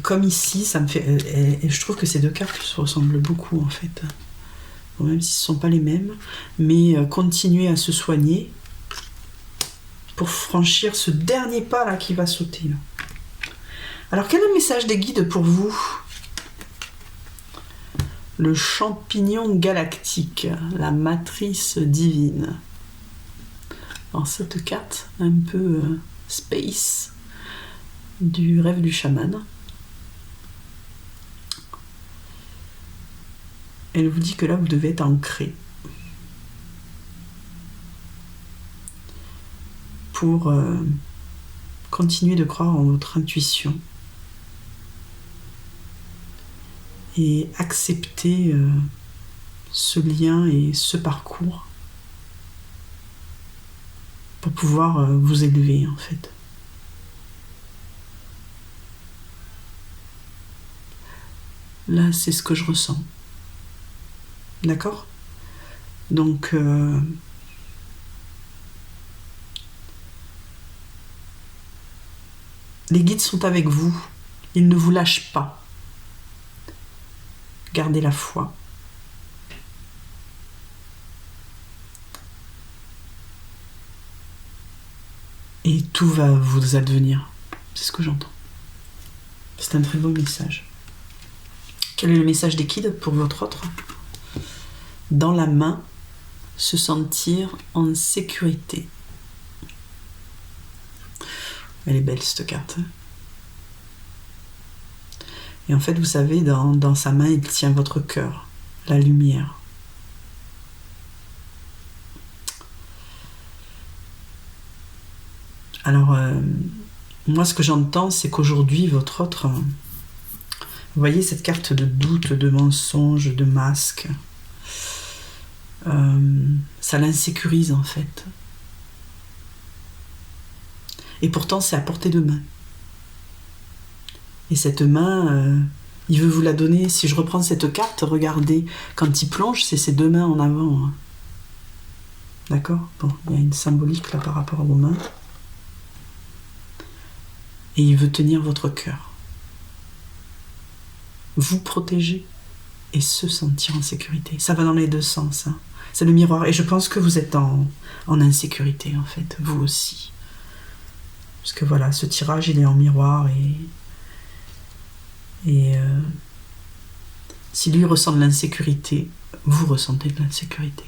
comme ici, ça me fait... Et je trouve que ces 2 cartes se ressemblent beaucoup, en fait. Bon, même si ce ne sont pas les mêmes. Mais continuer à se soigner. pour franchir ce dernier pas là qui va sauter. Là. Alors, quel est le message des guides pour vous? Le champignon galactique, la matrice divine. Alors, cette carte, un peu space, du rêve du chaman. Elle vous dit que là, vous devez être ancré. Pour continuer de croire en votre intuition. Et accepter ce lien et ce parcours pour pouvoir vous élever en fait. Là, c'est ce que je ressens. D'accord? Donc, les guides sont avec vous. Ils ne vous lâchent pas. Gardez la foi. Et tout va vous advenir. C'est ce que j'entends. C'est un très beau message. Quel est le message des guides pour votre autre? Dans la main, se sentir en sécurité. Elle est belle cette carte. Et en fait, vous savez, dans sa main, il tient votre cœur, la lumière. Alors, moi, ce que j'entends, c'est qu'aujourd'hui, votre autre... vous voyez cette carte de doute, de mensonge, de masque. Ça l'insécurise, en fait. Et pourtant, c'est à portée de main. Et cette main, il veut vous la donner. Si je reprends cette carte, regardez, quand il plonge, c'est ses deux mains en avant. Hein. D'accord? Bon, il y a une symbolique là par rapport aux mains. Et il veut tenir votre cœur. Vous protéger et se sentir en sécurité. Ça va dans les deux sens. Hein. C'est le miroir. Et je pense que vous êtes en insécurité, en fait, vous aussi. Parce que voilà, ce tirage, il est en miroir et si lui ressent de l'insécurité, vous ressentez de l'insécurité.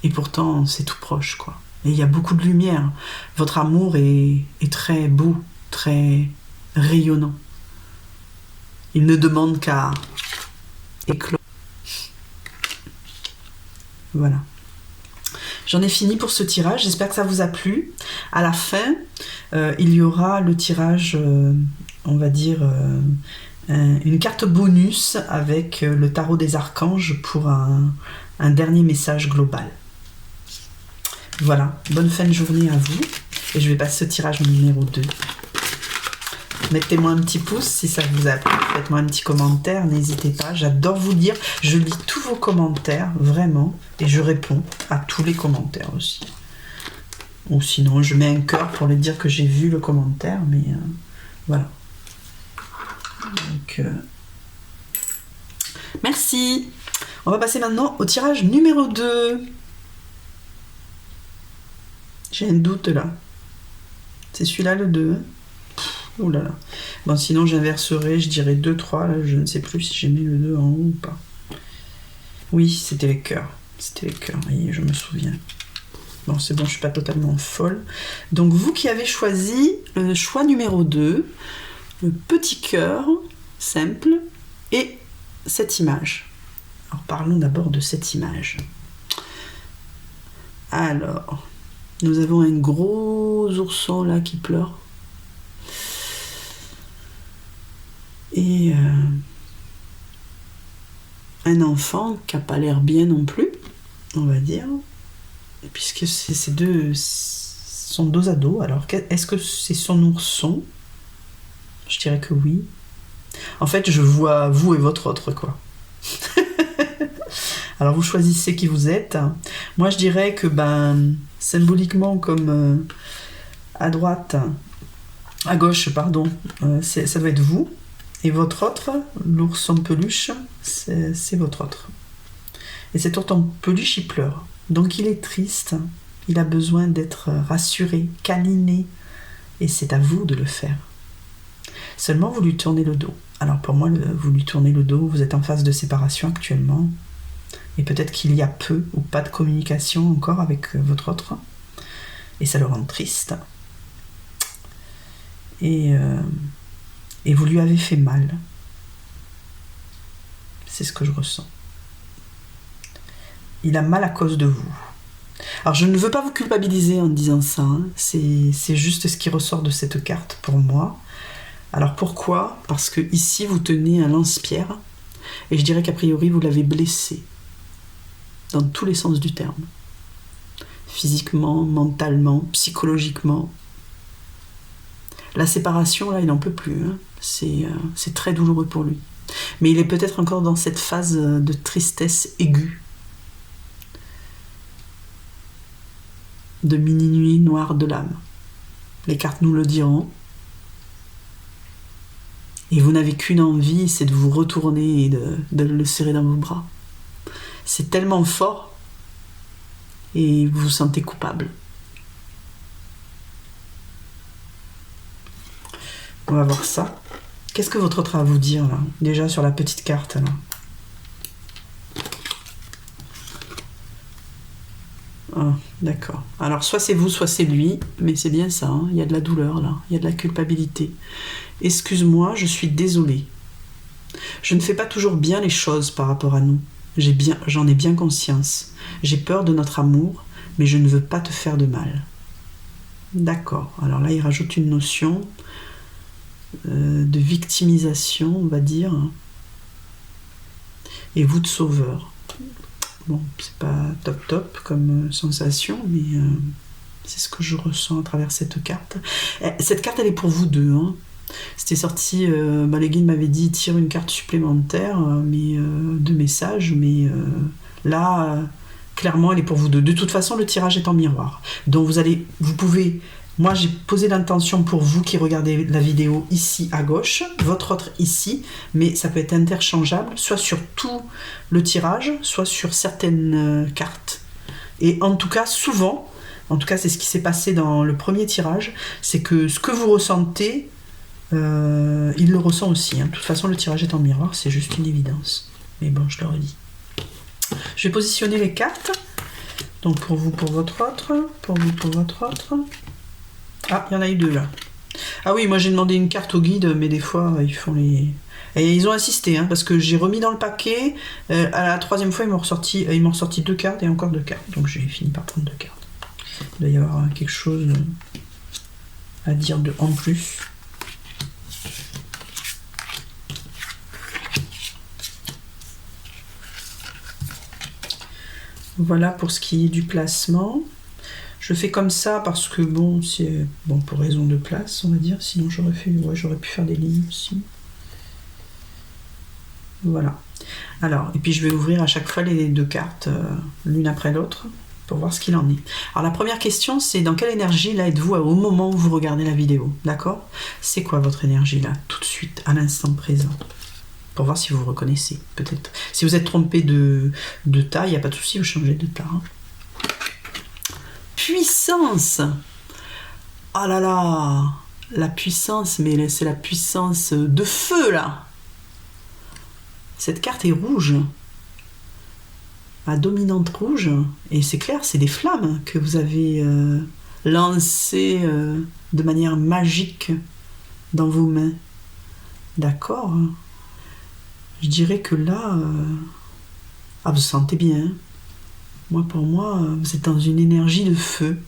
Et pourtant, c'est tout proche, quoi. Et il y a beaucoup de lumière. Votre amour est très beau, très rayonnant. Il ne demande qu'à éclore. Voilà. J'en ai fini pour ce tirage, j'espère que ça vous a plu. À la fin, il y aura le tirage, on va dire, une carte bonus avec le tarot des archanges pour un dernier message global. Voilà, bonne fin de journée à vous. Et je vais passer au tirage numéro 2. Mettez-moi un petit pouce si ça vous a plu. Faites-moi un petit commentaire, n'hésitez pas. J'adore vous lire. Je lis tous vos commentaires, vraiment. Et je réponds à tous les commentaires aussi. Ou sinon, je mets un cœur pour leur dire que j'ai vu le commentaire. Mais voilà. Donc, merci. On va passer maintenant au tirage numéro 2. J'ai un doute là. C'est celui-là le 2. Oh là là. Bon, sinon j'inverserai, je dirais 2, 3. Là, je ne sais plus si j'ai mis le 2 en haut ou pas. Oui, c'était les cœurs. C'était les cœurs, et je me souviens. Bon, c'est bon, je suis pas totalement folle. Donc, vous qui avez choisi le choix numéro 2, le petit cœur, simple, et cette image. Alors, parlons d'abord de cette image. Alors, nous avons un gros ourson là qui pleure. Et un enfant qui n'a pas l'air bien non plus, on va dire, puisque ces deux sont dos à dos. Alors, est-ce que c'est son ourson? Je dirais que oui. En fait, je vois vous et votre autre, quoi. Alors, vous choisissez qui vous êtes. Moi, je dirais que, symboliquement, comme à droite, à gauche, pardon, ça doit être vous. Et votre autre, l'ours en peluche, c'est votre autre. Et cet ours en peluche, il pleure. Donc il est triste, Il a besoin d'être rassuré, câliné, et c'est à vous de le faire. Seulement, vous lui tournez le dos. Alors pour moi, vous lui tournez le dos, vous êtes en phase de séparation actuellement, et peut-être qu'il y a peu ou pas de communication encore avec votre autre, et ça le rend triste. Et vous lui avez fait mal. C'est ce que je ressens. Il a mal à cause de vous. Alors je ne veux pas vous culpabiliser en disant ça, hein. C'est juste ce qui ressort de cette carte pour moi. Alors pourquoi? Parce que ici vous tenez un lance-pierre, et je dirais qu'a priori vous l'avez blessé, dans tous les sens du terme. Physiquement, mentalement, psychologiquement. La séparation, là, il n'en peut plus, hein. C'est très douloureux pour lui. Mais il est peut-être encore dans cette phase de tristesse aiguë, de mini-nuit noire de l'âme. Les cartes nous le diront. Et vous n'avez qu'une envie, c'est de vous retourner et de le serrer dans vos bras. C'est tellement fort et vous vous sentez coupable. On va voir ça. Qu'est-ce que votre autre a à vous dire là? Déjà sur la petite carte là. Ah, d'accord. Alors soit c'est vous, soit c'est lui, mais c'est bien ça, hein. Il y a de la douleur là, il y a de la culpabilité. Excuse-moi, je suis désolée. Je ne fais pas toujours bien les choses par rapport à nous. J'en ai bien conscience. J'ai peur de notre amour, mais je ne veux pas te faire de mal. D'accord. Alors là, il rajoute une notion de victimisation, on va dire. Et vous de sauveur. Bon, c'est pas top comme sensation, mais c'est ce que je ressens à travers cette carte. Cette carte, elle est pour vous deux, hein. C'était sorti, les guides m'avaient dit tire une carte supplémentaire de message, mais là, clairement, elle est pour vous deux. De toute façon, le tirage est en miroir. Donc vous pouvez, moi j'ai posé l'intention pour vous qui regardez la vidéo ici à gauche, votre autre ici, mais ça peut être interchangeable, soit sur tout le tirage, soit sur certaines cartes. Et en tout cas, souvent, c'est ce qui s'est passé dans le premier tirage, c'est que ce que vous ressentez, il le ressent aussi, hein. De toute façon le tirage est en miroir, c'est juste une évidence, mais bon, je le redis. Je vais positionner les cartes, donc pour vous, pour votre autre, pour vous, pour votre autre. Ah, il y en a eu deux là. Ah oui, moi j'ai demandé une carte au guide, mais des fois ils font les... Et ils ont insisté, hein, parce que j'ai remis dans le paquet, à la troisième fois ils m'ont ressorti deux cartes et encore deux cartes, donc j'ai fini par prendre deux cartes. Il doit y avoir quelque chose à dire en plus. Voilà pour ce qui est du placement. Je fais comme ça parce que bon, c'est bon pour raison de place, on va dire. Sinon j'aurais pu faire des lignes aussi. Voilà. Alors, et puis je vais ouvrir à chaque fois les deux cartes, l'une après l'autre, pour voir ce qu'il en est. Alors la première question, c'est dans quelle énergie là êtes-vous au moment où vous regardez la vidéo, d'accord? C'est quoi votre énergie là, tout de suite, à l'instant présent? Pour voir si vous vous reconnaissez, peut-être. Si vous êtes trompé de tas, il n'y a pas de souci, vous changez de tas. Hein. Puissance! Oh là là! La puissance, mais c'est la puissance de feu, là! Cette carte est rouge. À dominante rouge. Et c'est clair, c'est des flammes que vous avez lancées de manière magique dans vos mains. D'accord? Je dirais que là, vous sentez bien. Hein. Moi, pour moi, vous êtes dans une énergie de feu.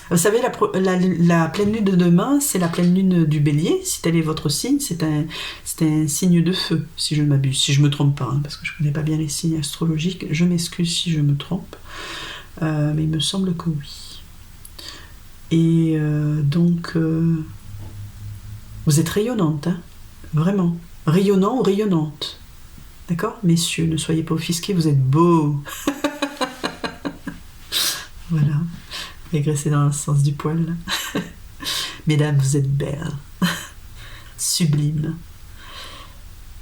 Vous savez, la pleine lune de demain, c'est la pleine lune du bélier. Si tel est votre signe, c'est un signe de feu, si je ne m'abuse. Si je ne me trompe pas, hein, parce que je ne connais pas bien les signes astrologiques. Je m'excuse si je me trompe. Mais il me semble que oui. Et donc, vous êtes rayonnante, hein, vraiment. Rayonnant ou rayonnante. D'accord, messieurs, ne soyez pas offusqués, vous êtes beaux. Voilà. Régressez dans le sens du poil. Mesdames, vous êtes belles. Sublime.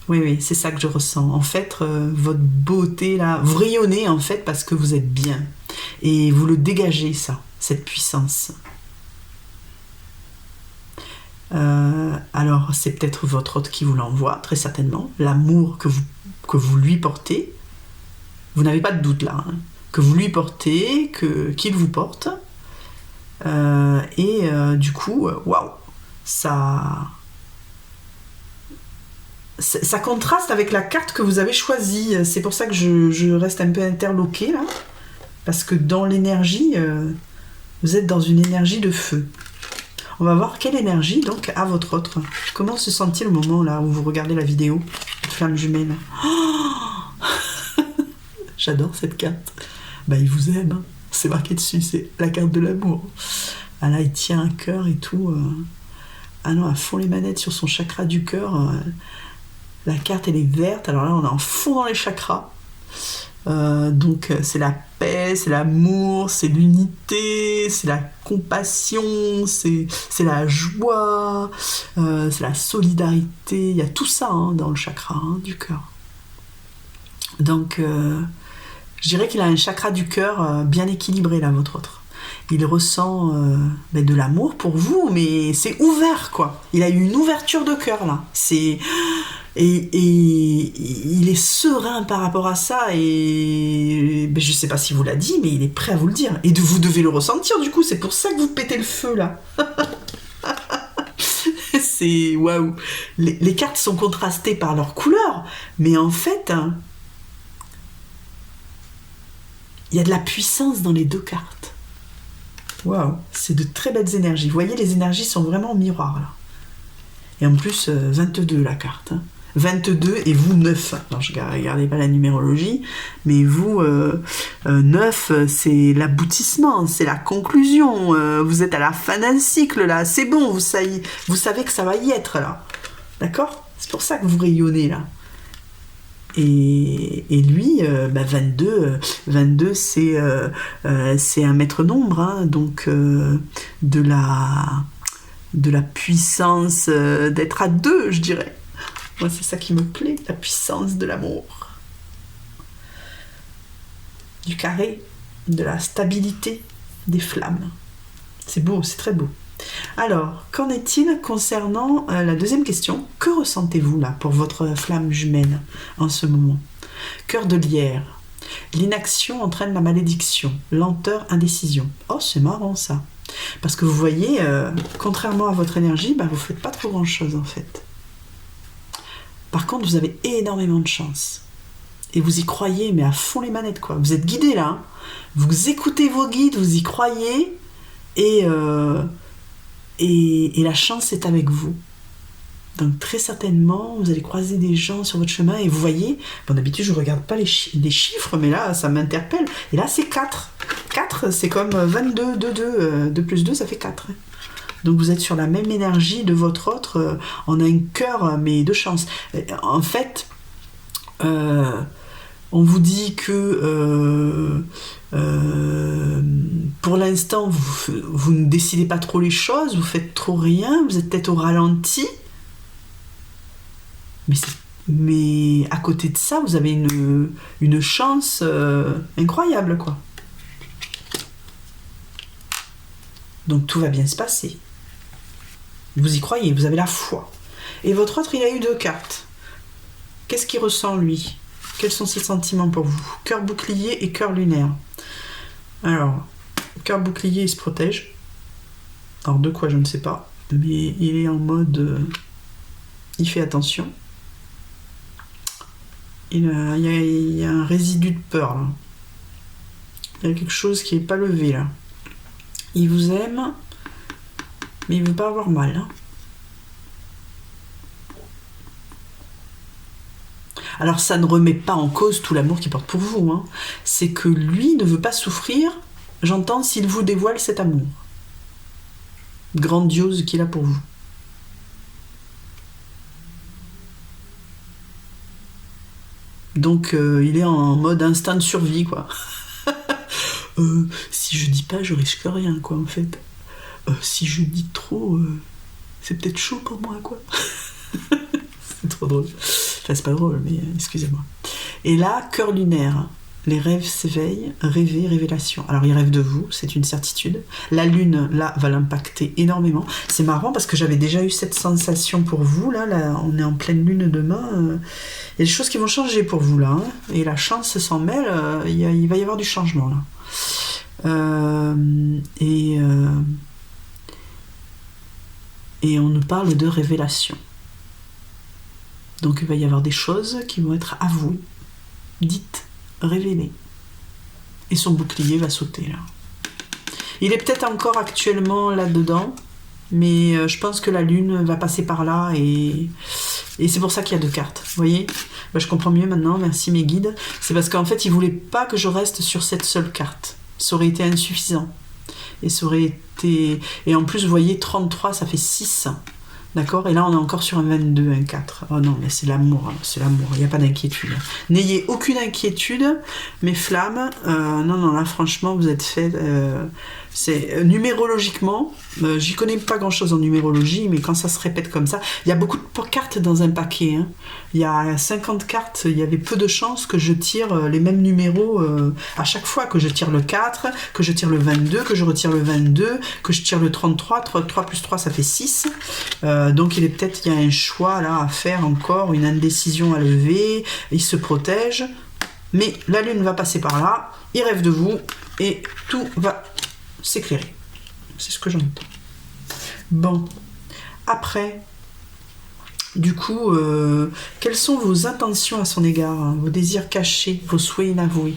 Oui, c'est ça que je ressens. En fait, votre beauté, là, vous rayonnez, en fait, parce que vous êtes bien. Et vous le dégagez, ça, cette puissance. Alors, c'est peut-être votre hôte qui vous l'envoie, très certainement. L'amour que vous lui portez. Vous n'avez pas de doute là. Hein, que vous lui portez, qu'il vous porte. Du coup, waouh, ça contraste avec la carte que vous avez choisie. C'est pour ça que je reste un peu interloquée là. Parce que dans l'énergie, vous êtes dans une énergie de feu. On va voir quelle énergie donc a votre autre. Comment se sent-il au moment là où vous regardez la vidéo de flamme jumelle? Oh, j'adore cette carte. Bah, il vous aime. Hein. C'est marqué dessus, c'est la carte de l'amour. Ah là, il tient un cœur et tout. Ah non, à fond les manettes sur son chakra du cœur. La carte, elle est verte. Alors là, on est en fond dans les chakras. Donc, c'est la paix, c'est l'amour, c'est l'unité, c'est la compassion, c'est la joie, c'est la solidarité. Il y a tout ça hein, dans le chakra hein, du cœur. Donc, je dirais qu'il a un chakra du cœur bien équilibré, là, votre autre. Il ressent de l'amour pour vous, mais c'est ouvert, quoi. Il a eu une ouverture de cœur, là. Et il est serein par rapport à ça, et je sais pas si vous l'a dit, mais il est prêt à vous le dire. Et vous devez le ressentir, du coup, c'est pour ça que vous pétez le feu, là. C'est waouh. Les cartes sont contrastées par leur couleur, mais en fait... il y a de la puissance dans les deux cartes. Waouh, c'est de très belles énergies. Vous voyez, les énergies sont vraiment en miroir, là. Et en plus, 22 la carte. Hein. 22 et vous 9. Alors, je ne regardais pas la numérologie, mais vous, 9, c'est l'aboutissement, c'est la conclusion. Vous êtes à la fin d'un cycle, là. C'est bon, vous savez que ça va y être, là. D'accord? C'est pour ça que vous rayonnez, là. Et lui, 22 c'est un maître nombre, hein, donc de la puissance d'être à deux, je dirais. Moi, c'est ça qui me plaît, la puissance de l'amour. Du carré, de la stabilité des flammes. C'est beau, c'est très beau. Alors, qu'en est-il concernant la deuxième question? Que ressentez-vous là pour votre flamme jumelle en ce moment? Cœur de lierre. L'inaction entraîne la malédiction. Lenteur, indécision. Oh, c'est marrant ça. Parce que vous voyez, contrairement à votre énergie, vous ne faites pas trop grand-chose en fait. Par contre, vous avez énormément de chance. Et vous y croyez, mais à fond les manettes, quoi. Vous êtes guidé là. Hein. Vous écoutez vos guides, vous y croyez. Et la chance est avec vous. Donc très certainement, vous allez croiser des gens sur votre chemin et vous voyez, bon d'habitude je ne regarde pas les chiffres, mais là ça m'interpelle. Et là c'est 4. 4 c'est comme 22, 2 plus 2 ça fait 4. Donc vous êtes sur la même énergie de votre autre, on a un cœur mais de chance. En fait, on vous dit que pour l'instant vous ne décidez pas trop les choses, vous faites trop rien, vous êtes peut-être au ralenti, mais à côté de ça vous avez une chance incroyable quoi. Donc tout va bien se passer, vous y croyez, vous avez la foi. Et votre autre il a eu 2 cartes. Qu'est-ce qu'il ressent lui? Quels sont ses sentiments pour vous? Cœur bouclier et cœur lunaire. Alors, cœur bouclier, il se protège. Alors, de quoi, je ne sais pas. Mais il est en mode... il fait attention. Il y a un résidu de peur, là. Il y a quelque chose qui n'est pas levé, là. Il vous aime, mais il ne veut pas avoir mal, hein. Alors ça ne remet pas en cause tout l'amour qu'il porte pour vous. Hein. C'est que lui ne veut pas souffrir, j'entends, s'il vous dévoile cet amour grandiose qu'il a pour vous. Donc il est en mode instinct de survie, quoi. Si je dis pas, je risque rien, quoi, en fait. Si je dis trop, c'est peut-être chaud pour moi, quoi. C'est trop drôle. Enfin, c'est pas drôle, mais excusez-moi. Et là, cœur lunaire. Les rêves s'éveillent, rêver, révélation. Alors il rêve de vous, c'est une certitude. La lune, là, va l'impacter énormément. C'est marrant parce que j'avais déjà eu cette sensation pour vous. Là on est en pleine lune demain. Il y a des choses qui vont changer pour vous là. Hein. Et la chance s'en mêle, il va y avoir du changement là. Et on nous parle de révélation. Donc il va y avoir des choses qui vont être avouées, dites, révélées. Et son bouclier va sauter là. Il est peut-être encore actuellement là-dedans, mais je pense que la lune va passer par là et c'est pour ça qu'il y a 2 cartes. Vous voyez, je comprends mieux maintenant, merci mes guides. C'est parce qu'en fait, ils ne voulaient pas que je reste sur cette seule carte. Ça aurait été insuffisant. Et ça aurait été... Et en plus, vous voyez, 33, ça fait 6. D'accord? Et là, on est encore sur un 22, un 4. Oh non, mais c'est l'amour, hein, c'est l'amour. Il n'y a pas d'inquiétude. N'ayez aucune inquiétude, mes flammes. Non, là, franchement, vous êtes fait... c'est numérologiquement, j'y connais pas grand-chose en numérologie, mais quand ça se répète comme ça, il y a beaucoup de cartes dans un paquet. Hein. Il y a 50 cartes, il y avait peu de chances que je tire les mêmes numéros à chaque fois, que je tire le 4, que je tire le 22, que je retire le 22, que je tire le 33, 3 plus 3 ça fait 6. Donc il y a un choix là à faire encore, une indécision à lever, il se protège, mais la lune va passer par là, il rêve de vous, et tout va s'éclairer. C'est ce que j'entends. Bon, après, du coup, quelles sont vos intentions à son égard, hein, vos désirs cachés, vos souhaits inavoués?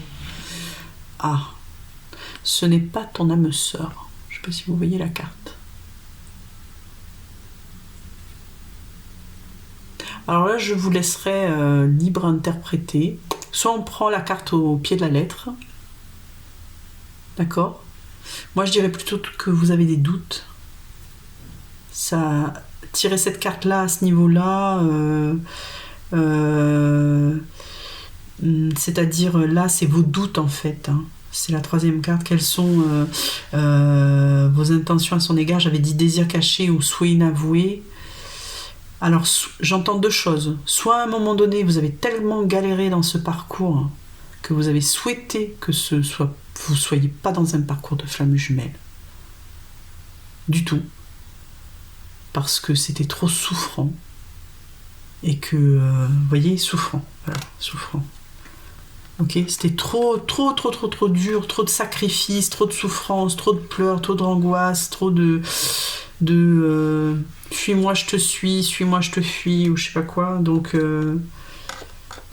Ah, ce n'est pas ton âme sœur. Je ne sais pas si vous voyez la carte. Alors là, je vous laisserai libre interpréter. Soit on prend la carte au pied de la lettre. D'accord? Moi, je dirais plutôt que vous avez des doutes. Ça, tirer cette carte-là à ce niveau-là, c'est-à-dire là, c'est vos doutes en fait. Hein. C'est la 3e carte. Quelles sont vos intentions à son égard? J'avais dit désir caché ou souhait inavoué. Alors, j'entends 2 choses. Soit à un moment donné, vous avez tellement galéré dans ce parcours que vous avez souhaité que vous ne soyez pas dans un parcours de flamme jumelle. Du tout. Parce que c'était trop souffrant. Et que, vous voyez, souffrant. Voilà, souffrant. Ok, c'était trop dur, trop de sacrifices, trop de souffrance, trop de pleurs, trop d'angoisse, trop de fuis-moi je te suis-moi je te fuis, ou je sais pas quoi. Donc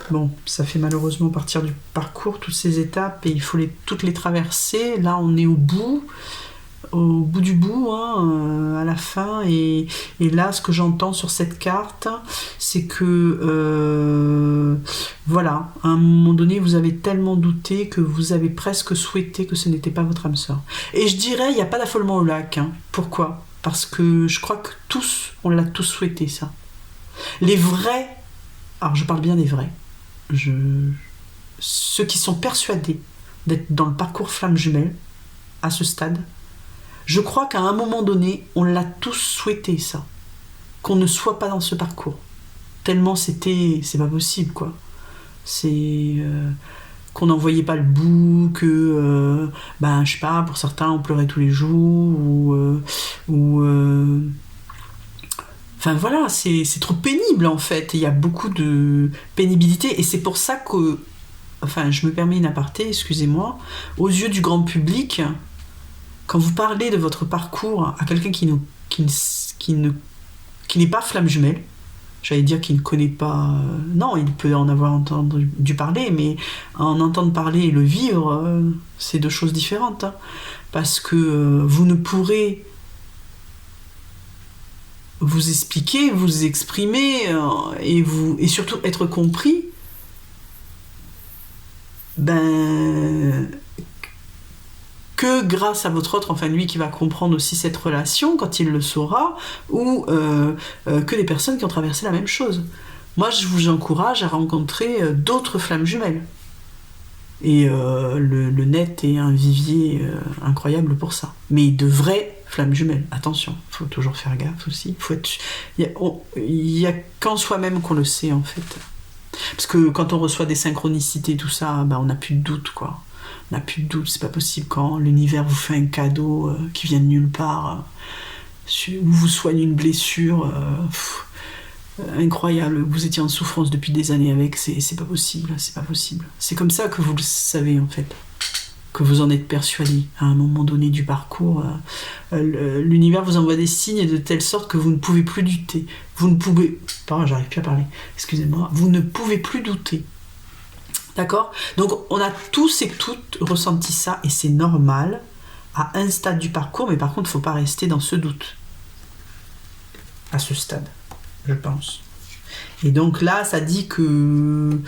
bon, ça fait malheureusement partir du parcours, toutes ces étapes, et il faut toutes les traverser. Là on est au bout du bout, hein, à la fin, et là ce que j'entends sur cette carte, c'est que voilà, à un moment donné vous avez tellement douté que vous avez presque souhaité que ce n'était pas votre âme sœur. Et je dirais, il n'y a pas d'affolement au lac, hein. Pourquoi? Parce que je crois que tous, on l'a tous souhaité ça. Les vrais, alors je parle bien des vrais, ceux qui sont persuadés d'être dans le parcours flamme jumelle à ce stade, je crois qu'à un moment donné, on l'a tous souhaité ça, qu'on ne soit pas dans ce parcours. Tellement c'est pas possible quoi. C'est qu'on n'en voyait pas le bout, que je sais pas, pour certains on pleurait tous les jours, enfin voilà, c'est trop pénible en fait. Il y a beaucoup de pénibilité, et c'est pour ça que, enfin je me permets une aparté, excusez-moi, aux yeux du grand public, quand vous parlez de votre parcours à quelqu'un qui n'est pas flamme jumelle, j'allais dire qu'il ne connaît pas... non, il peut en avoir entendu parler, mais en entendre parler et le vivre, c'est 2 choses différentes. Hein, parce que vous ne pourrez vous expliquer, vous exprimer, et surtout être compris, que grâce à votre autre, enfin lui qui va comprendre aussi cette relation quand il le saura, ou que les personnes qui ont traversé la même chose. Moi, je vous encourage à rencontrer d'autres flammes jumelles. Et le net est un vivier incroyable pour ça. Mais de vraies flammes jumelles. Attention, il faut toujours faire gaffe aussi. Il y a qu'en soi-même qu'on le sait, en fait. Parce que quand on reçoit des synchronicités, tout ça, on n'a plus de doute, quoi. On n'a plus de doute, c'est pas possible quand l'univers vous fait un cadeau qui vient de nulle part, ou vous soigne une blessure incroyable, vous étiez en souffrance depuis des années avec, c'est pas possible, c'est pas possible. C'est comme ça que vous le savez, en fait. Que vous en êtes persuadé à un moment donné du parcours. L'univers vous envoie des signes de telle sorte que vous ne pouvez plus douter. Vous ne pouvez... Pardon, j'arrive plus à parler. Excusez-moi. Vous ne pouvez plus douter. D'accord? Donc, on a tous et toutes ressenti ça, et c'est normal à un stade du parcours, mais par contre, il ne faut pas rester dans ce doute. À ce stade, je pense. Et donc là, ça dit que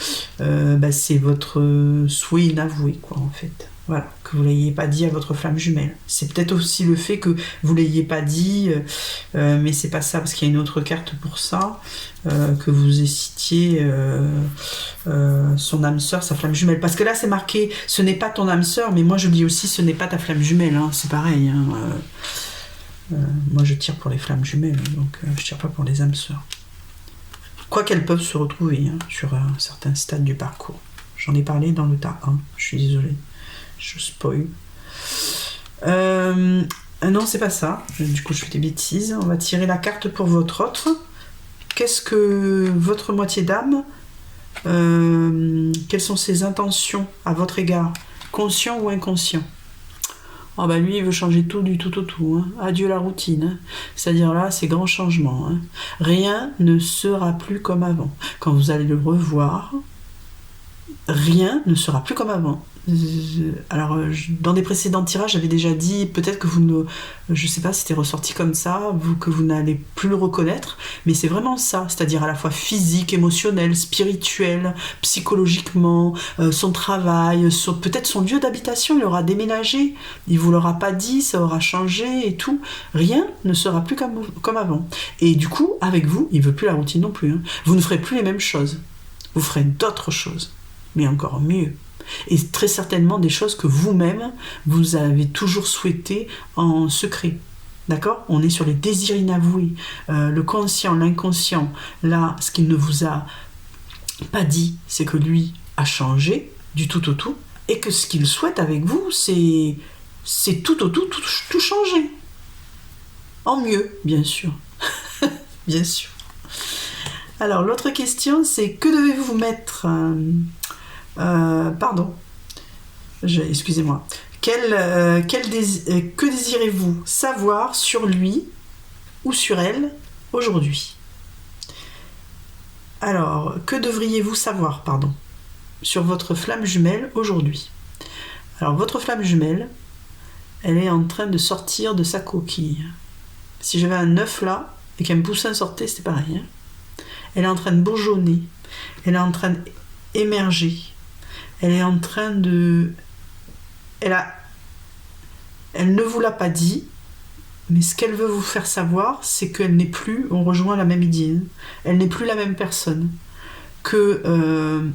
c'est votre souhait inavoué, quoi, en fait. Voilà, que vous ne l'ayez pas dit à votre flamme jumelle. C'est peut-être aussi le fait que vous ne l'ayez pas dit, mais c'est pas ça, parce qu'il y a une autre carte pour ça, que vous citiez son âme sœur, sa flamme jumelle. Parce que là, c'est marqué, ce n'est pas ton âme sœur, mais moi je dis aussi, ce n'est pas ta flamme jumelle, hein, c'est pareil. Hein, moi je tire pour les flammes jumelles, donc je tire pas pour les âmes sœurs. Quoi qu'elles peuvent se retrouver sur un certain stade du parcours. J'en ai parlé dans le tas 1, je suis désolée. Je spoil. Non, c'est pas ça. Du coup, je fais des bêtises. On va tirer la carte pour votre autre. Qu'est-ce que votre moitié d'âme, quelles sont ses intentions à votre égard, conscient ou inconscient? Oh bah lui, il veut changer tout du tout au tout. Hein. Adieu la routine. Hein. C'est-à-dire là, c'est grand changement. Hein. Rien ne sera plus comme avant. Quand vous allez le revoir, rien ne sera plus comme avant. Alors, dans des précédents tirages, j'avais déjà dit, peut-être que vous ne... Je sais pas si c'était ressorti comme ça, que vous n'allez plus le reconnaître, mais c'est vraiment ça, c'est-à-dire à la fois physique, émotionnel, spirituel, psychologiquement, son travail, peut-être son lieu d'habitation, il aura déménagé, il vous l'aura pas dit, ça aura changé et tout. Rien ne sera plus comme avant. Et du coup, avec vous, il veut plus la routine non plus. Hein. Vous ne ferez plus les mêmes choses. Vous ferez d'autres choses, mais encore mieux. Et très certainement des choses que vous-même, vous avez toujours souhaité en secret. D'accord? On est sur les désirs inavoués. Le conscient, l'inconscient, là, ce qu'il ne vous a pas dit, c'est que lui a changé du tout au tout, et que ce qu'il souhaite avec vous, c'est tout au tout, tout changer. En mieux, bien sûr. Bien sûr. Alors, l'autre question, c'est que devez-vous mettre... excusez-moi. Que désirez-vous savoir sur lui ou sur elle aujourd'hui? Alors, que devriez-vous savoir, sur votre flamme jumelle aujourd'hui? Alors, votre flamme jumelle, elle est en train de sortir de sa coquille. Si j'avais un œuf là, et qu'un poussin sortait, c'était pareil. Hein. Elle est en train de bourgeonner. Elle est en train d'émerger. Elle est en train de... Elle ne vous l'a pas dit, mais ce qu'elle veut vous faire savoir, c'est qu'elle n'est plus... On rejoint la même idée. Hein, elle n'est plus la même personne. Que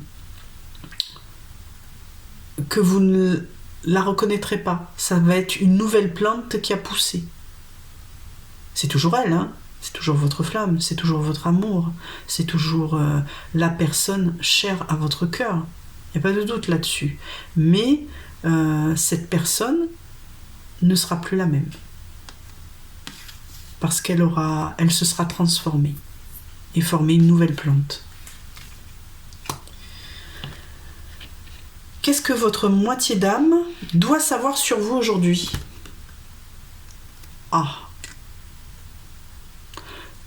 vous ne la reconnaîtrez pas. Ça va être une nouvelle plante qui a poussé. C'est toujours elle, hein. C'est toujours votre flamme, c'est toujours votre amour, c'est toujours la personne chère à votre cœur. Il n'y a pas de doute là-dessus. Mais cette personne ne sera plus la même. Parce elle se sera transformée et formé une nouvelle plante. Qu'est-ce que votre moitié d'âme doit savoir sur vous aujourd'hui?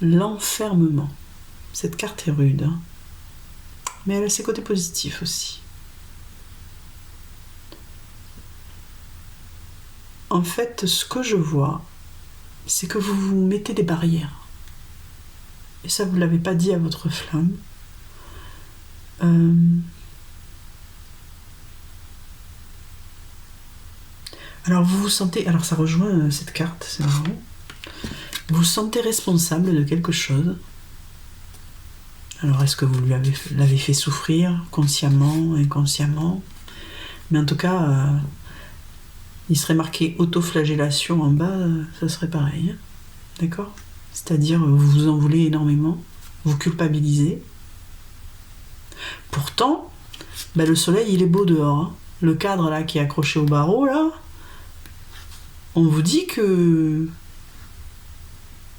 L'enfermement. Cette carte est rude, hein, mais elle a ses côtés positifs aussi. En fait, ce que je vois, c'est que vous vous mettez des barrières. Et ça, vous ne l'avez pas dit à votre flamme. Alors, vous vous sentez... Alors, ça rejoint cette carte, c'est marrant. Vous vous sentez responsable de quelque chose. Alors, est-ce que vous l'avez fait souffrir, consciemment, inconsciemment? Mais en tout cas, il serait marqué autoflagellation en bas, ça serait pareil. Hein, d'accord? C'est-à-dire, vous vous en voulez énormément, vous culpabilisez. Pourtant, ben, le soleil, il est beau dehors. Hein. Le cadre là qui est accroché au barreau, là, on vous dit que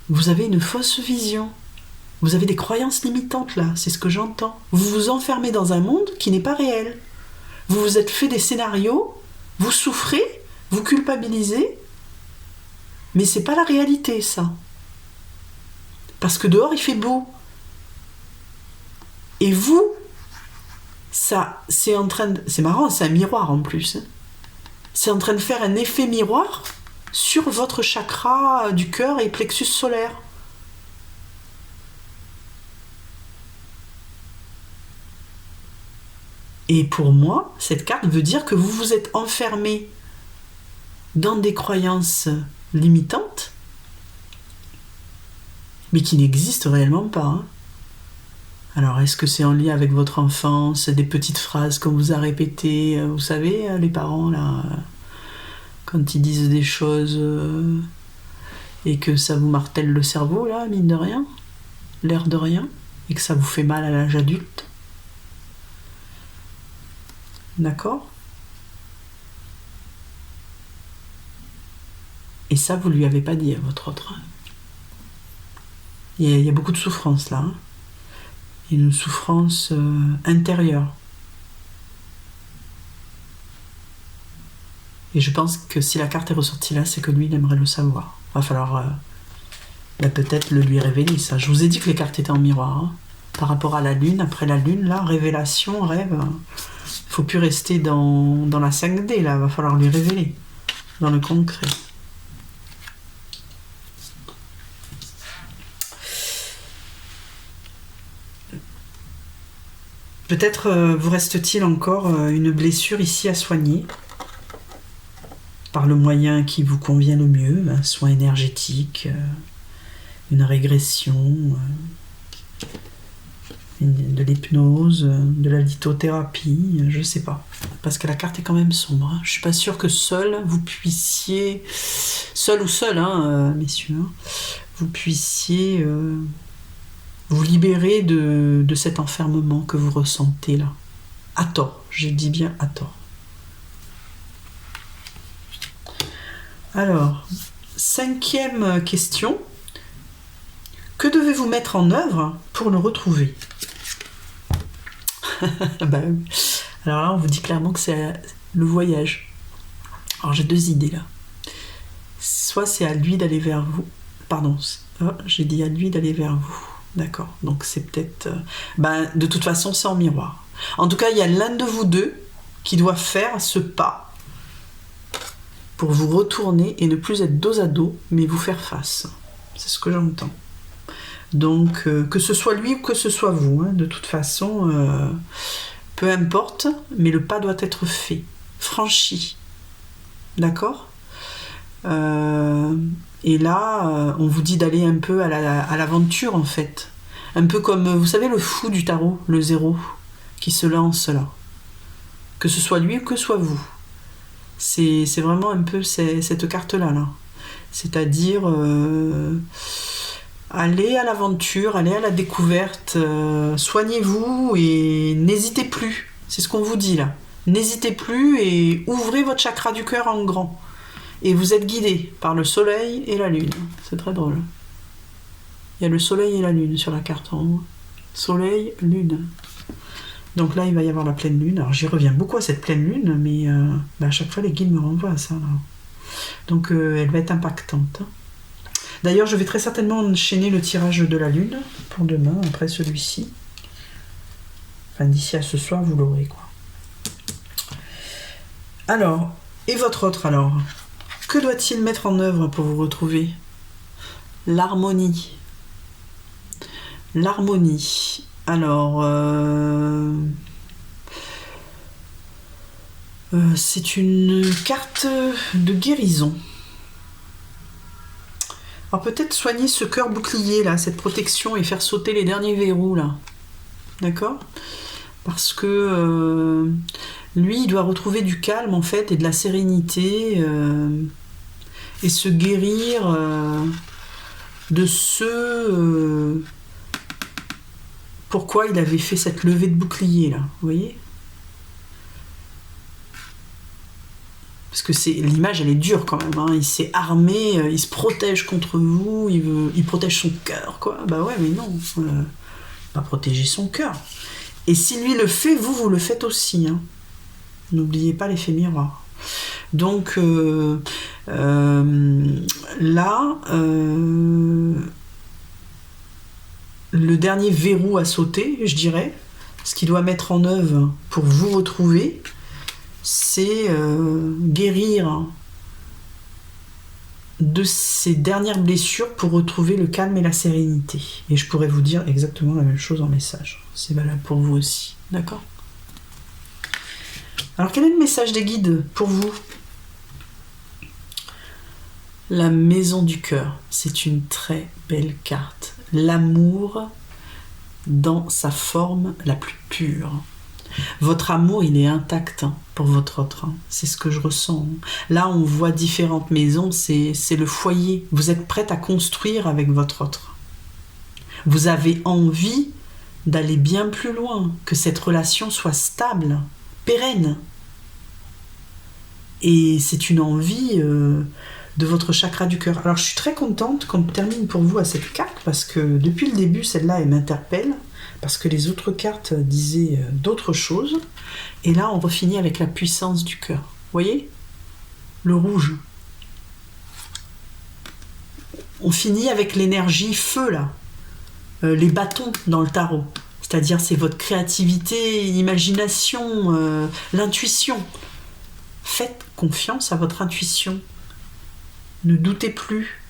vous avez une fausse vision. Vous avez des croyances limitantes là, c'est ce que j'entends. Vous vous enfermez dans un monde qui n'est pas réel. Vous vous êtes fait des scénarios, vous souffrez, vous culpabilisez, mais c'est pas la réalité ça. Parce que dehors il fait beau. Et vous, ça, c'est en train de... C'est marrant, c'est un miroir en plus. Hein. C'est en train de faire un effet miroir sur votre chakra du cœur et plexus solaire. Et pour moi, cette carte veut dire que vous vous êtes enfermé dans des croyances limitantes, mais qui n'existent réellement pas. Hein. Alors, est-ce que c'est en lien avec votre enfance, des petites phrases qu'on vous a répétées, vous savez, les parents, là, quand ils disent des choses et que ça vous martèle le cerveau, là, mine de rien, l'air de rien, et que ça vous fait mal à l'âge adulte. D'accord? Et ça, vous lui avez pas dit à votre autre. Il y a beaucoup de souffrance là. Hein. Une souffrance intérieure. Et je pense que si la carte est ressortie là, c'est que lui, il aimerait le savoir. Il va falloir peut-être le lui révéler, ça. Je vous ai dit que les cartes étaient en miroir. Hein. Par rapport à la lune, après la lune, là, révélation, rêve... Il ne faut plus rester dans la 5D, là, il va falloir lui révéler, dans le concret. Peut-être vous reste-t-il encore une blessure ici à soigner, par le moyen qui vous convient le mieux, un soin énergétique, une régression... de l'hypnose, de la lithothérapie, je sais pas. Parce que la carte est quand même sombre. Hein. Je suis pas sûre que seul vous puissiez, seul ou seul, hein, messieurs, hein, vous puissiez vous libérer de cet enfermement que vous ressentez là. À tort, je dis bien à tort. Alors, 5e question. Que devez-vous mettre en œuvre pour le retrouver? Bah, alors là, on vous dit clairement que c'est le voyage. Alors j'ai 2 idées là. Soit c'est à lui d'aller vers vous. Pardon, j'ai dit à lui d'aller vers vous. D'accord, donc c'est peut-être... de toute façon, c'est en miroir. En tout cas, il y a l'un de vous deux qui doit faire ce pas pour vous retourner et ne plus être dos à dos, mais vous faire face. C'est ce que j'entends. Donc, que ce soit lui ou que ce soit vous, hein, de toute façon, peu importe, mais le pas doit être fait, franchi. D'accord ? Et là, on vous dit d'aller un peu à l'aventure, en fait. Un peu comme, vous savez, le fou du tarot, le 0, qui se lance là. Que ce soit lui ou que ce soit vous. C'est vraiment un peu cette carte-là, là. C'est-à-dire... allez à l'aventure, allez à la découverte, soignez-vous et n'hésitez plus. C'est ce qu'on vous dit là. N'hésitez plus et ouvrez votre chakra du cœur en grand. Et vous êtes guidé par le soleil et la lune. C'est très drôle. Il y a le soleil et la lune sur la carte en haut. Soleil, lune. Donc là, il va y avoir la pleine lune. Alors j'y reviens beaucoup à cette pleine lune, mais à chaque fois, les guides me renvoient à ça. Là. Donc elle va être impactante. D'ailleurs, je vais très certainement enchaîner le tirage de la lune pour demain, après celui-ci. Enfin, d'ici à ce soir, vous l'aurez, quoi. Alors, et votre autre, alors? Que doit-il mettre en œuvre pour vous retrouver? L'harmonie. L'harmonie. Alors, c'est une carte de guérison. Alors peut-être soigner ce cœur bouclier là, cette protection et faire sauter les derniers verrous là. D'accord? Parce que lui, il doit retrouver du calme en fait et de la sérénité et se guérir de ceux pourquoi il avait fait cette levée de bouclier là, vous voyez? Parce que l'image, elle est dure quand même, hein. Il s'est armé, il se protège contre vous, il protège son cœur, quoi. Bah ouais, mais non, pas protéger son cœur. Et si lui le fait, vous le faites aussi, hein. N'oubliez pas l'effet miroir. Donc là, le dernier verrou à sauter, je dirais, ce qu'il doit mettre en œuvre pour vous retrouver, c'est guérir de ces dernières blessures pour retrouver le calme et la sérénité. Et je pourrais vous dire exactement la même chose en message. C'est valable pour vous aussi, d'accord? Alors quel est le message des guides pour vous? La maison du cœur, c'est une très belle carte. L'amour dans sa forme la plus pure. Votre amour, il est intact, hein, pour votre autre. Hein. C'est ce que je ressens. Là, on voit différentes maisons, c'est le foyer. Vous êtes prête à construire avec votre autre. Vous avez envie d'aller bien plus loin, que cette relation soit stable, pérenne. Et c'est une envie de votre chakra du cœur. Alors, je suis très contente qu'on termine pour vous à cette carte, parce que depuis le début, celle-là, elle m'interpelle. Parce que les autres cartes disaient d'autres choses. Et là, on refinit avec la puissance du cœur. Vous voyez? Le rouge. On finit avec l'énergie feu, là. Les bâtons dans le tarot. C'est-à-dire, c'est votre créativité, l'imagination, l'intuition. Faites confiance à votre intuition. Ne doutez plus.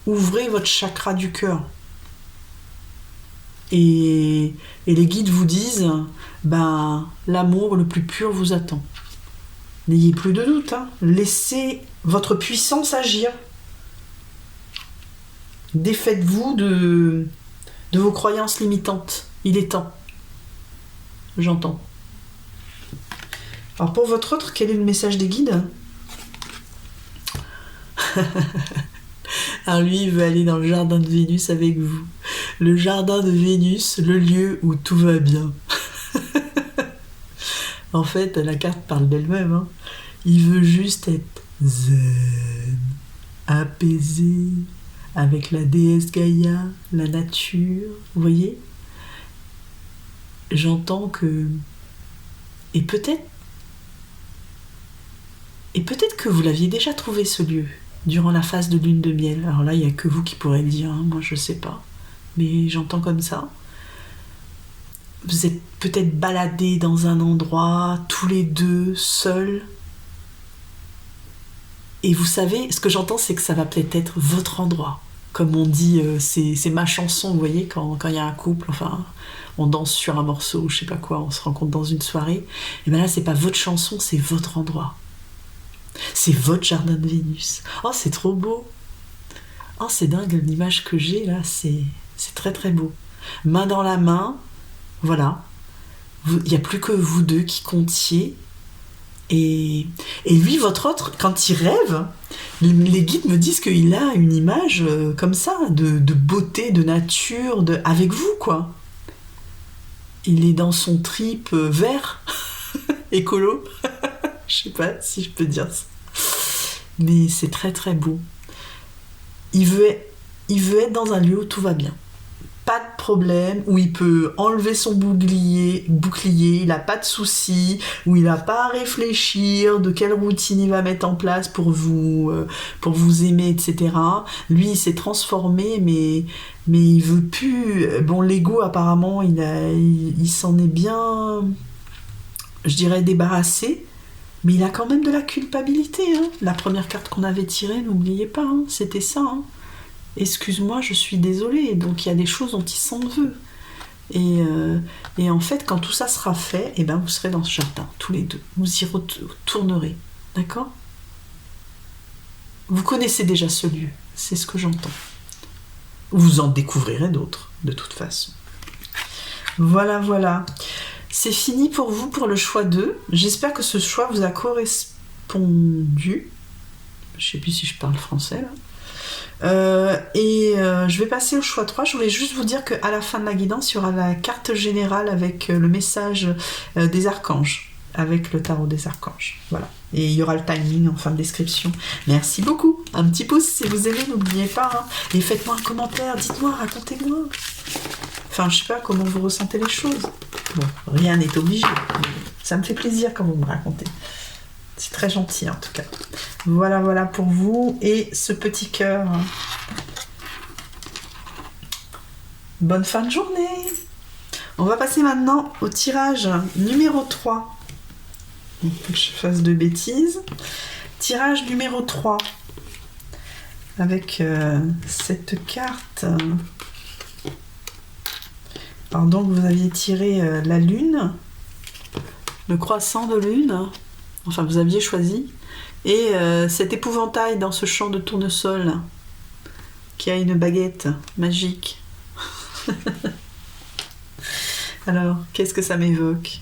Ouvrez votre chakra du cœur. Et les guides vous disent, ben, l'amour le plus pur vous attend. N'ayez plus de doute, hein. Laissez votre puissance agir. Défaites-vous de vos croyances limitantes. Il est temps. J'entends. Alors pour votre autre, quel est le message des guides? Alors lui, il veut aller dans le jardin de Vénus avec vous. Le jardin de Vénus, le lieu où tout va bien. En fait, la carte parle d'elle-même. Hein. Il veut juste être zen, apaisé, avec la déesse Gaïa, la nature. Vous voyez? J'entends que... Et peut-être que vous l'aviez déjà trouvé, ce lieu, durant la phase de lune de miel. Alors là, il n'y a que vous qui pourrez le dire, hein. Moi je sais pas. Mais j'entends comme ça. Vous êtes peut-être baladés dans un endroit, tous les deux, seuls. Et vous savez, ce que j'entends, c'est que ça va peut-être être votre endroit. Comme on dit, c'est ma chanson, vous voyez, quand il y a un couple, enfin, on danse sur un morceau, je sais pas quoi, on se rencontre dans une soirée. Et bien là, c'est pas votre chanson, c'est votre endroit. C'est votre jardin de Vénus. Oh, c'est trop beau. Oh, c'est dingue, l'image que j'ai là, c'est très très beau. Main dans la main, voilà. Il n'y a plus que vous deux qui comptiez. Et lui, votre autre, quand il rêve, les guides me disent qu'il a une image comme ça, de beauté, de nature, avec vous, quoi. Il est dans son trip vert, écolo. Je sais pas si je peux dire ça. Mais c'est très très beau. Il veut être dans un lieu où tout va bien. Pas de problème, où il peut enlever son bouclier, il n'a pas de soucis, où il n'a pas à réfléchir de quelle routine il va mettre en place pour vous aimer, etc. Lui, il s'est transformé, mais il veut plus... Bon, l'ego, apparemment, il s'en est bien, je dirais, débarrassé, mais il a quand même de la culpabilité. Hein. La première carte qu'on avait tirée, n'oubliez pas, hein, c'était ça, hein. Excuse-moi, je suis désolée. Donc il y a des choses dont il s'en veut. Et en fait, quand tout ça sera fait, eh ben, vous serez dans ce jardin, tous les deux. Vous y retournerez. D'accord? Vous connaissez déjà ce lieu. C'est ce que j'entends. Vous en découvrirez d'autres, de toute façon. Voilà, voilà. C'est fini pour vous, pour le choix 2. J'espère que ce choix vous a correspondu. Je ne sais plus si je parle français, là. Je vais passer au choix 3. Je voulais juste vous dire qu'à la fin de la guidance, il y aura la carte générale avec le message des archanges, avec le tarot des archanges. Voilà. Et il y aura le timing en fin de description. Merci beaucoup. Un petit pouce si vous aimez, n'oubliez pas. Hein. Et faites-moi un commentaire, dites-moi, racontez-moi. Enfin, je sais pas comment vous ressentez les choses. Bon, rien n'est obligé. Ça me fait plaisir quand vous me racontez. C'est très gentil en tout cas. Voilà, voilà pour vous. Et ce petit cœur. Bonne fin de journée. On va passer maintenant au tirage numéro 3. Il faut que je fasse de bêtises. Tirage numéro 3. Avec cette carte. Alors donc vous aviez tiré la lune. Le croissant de lune. Enfin vous aviez choisi. Et cet épouvantail dans ce champ de tournesol. Qui a une baguette magique. Alors, qu'est-ce que ça m'évoque?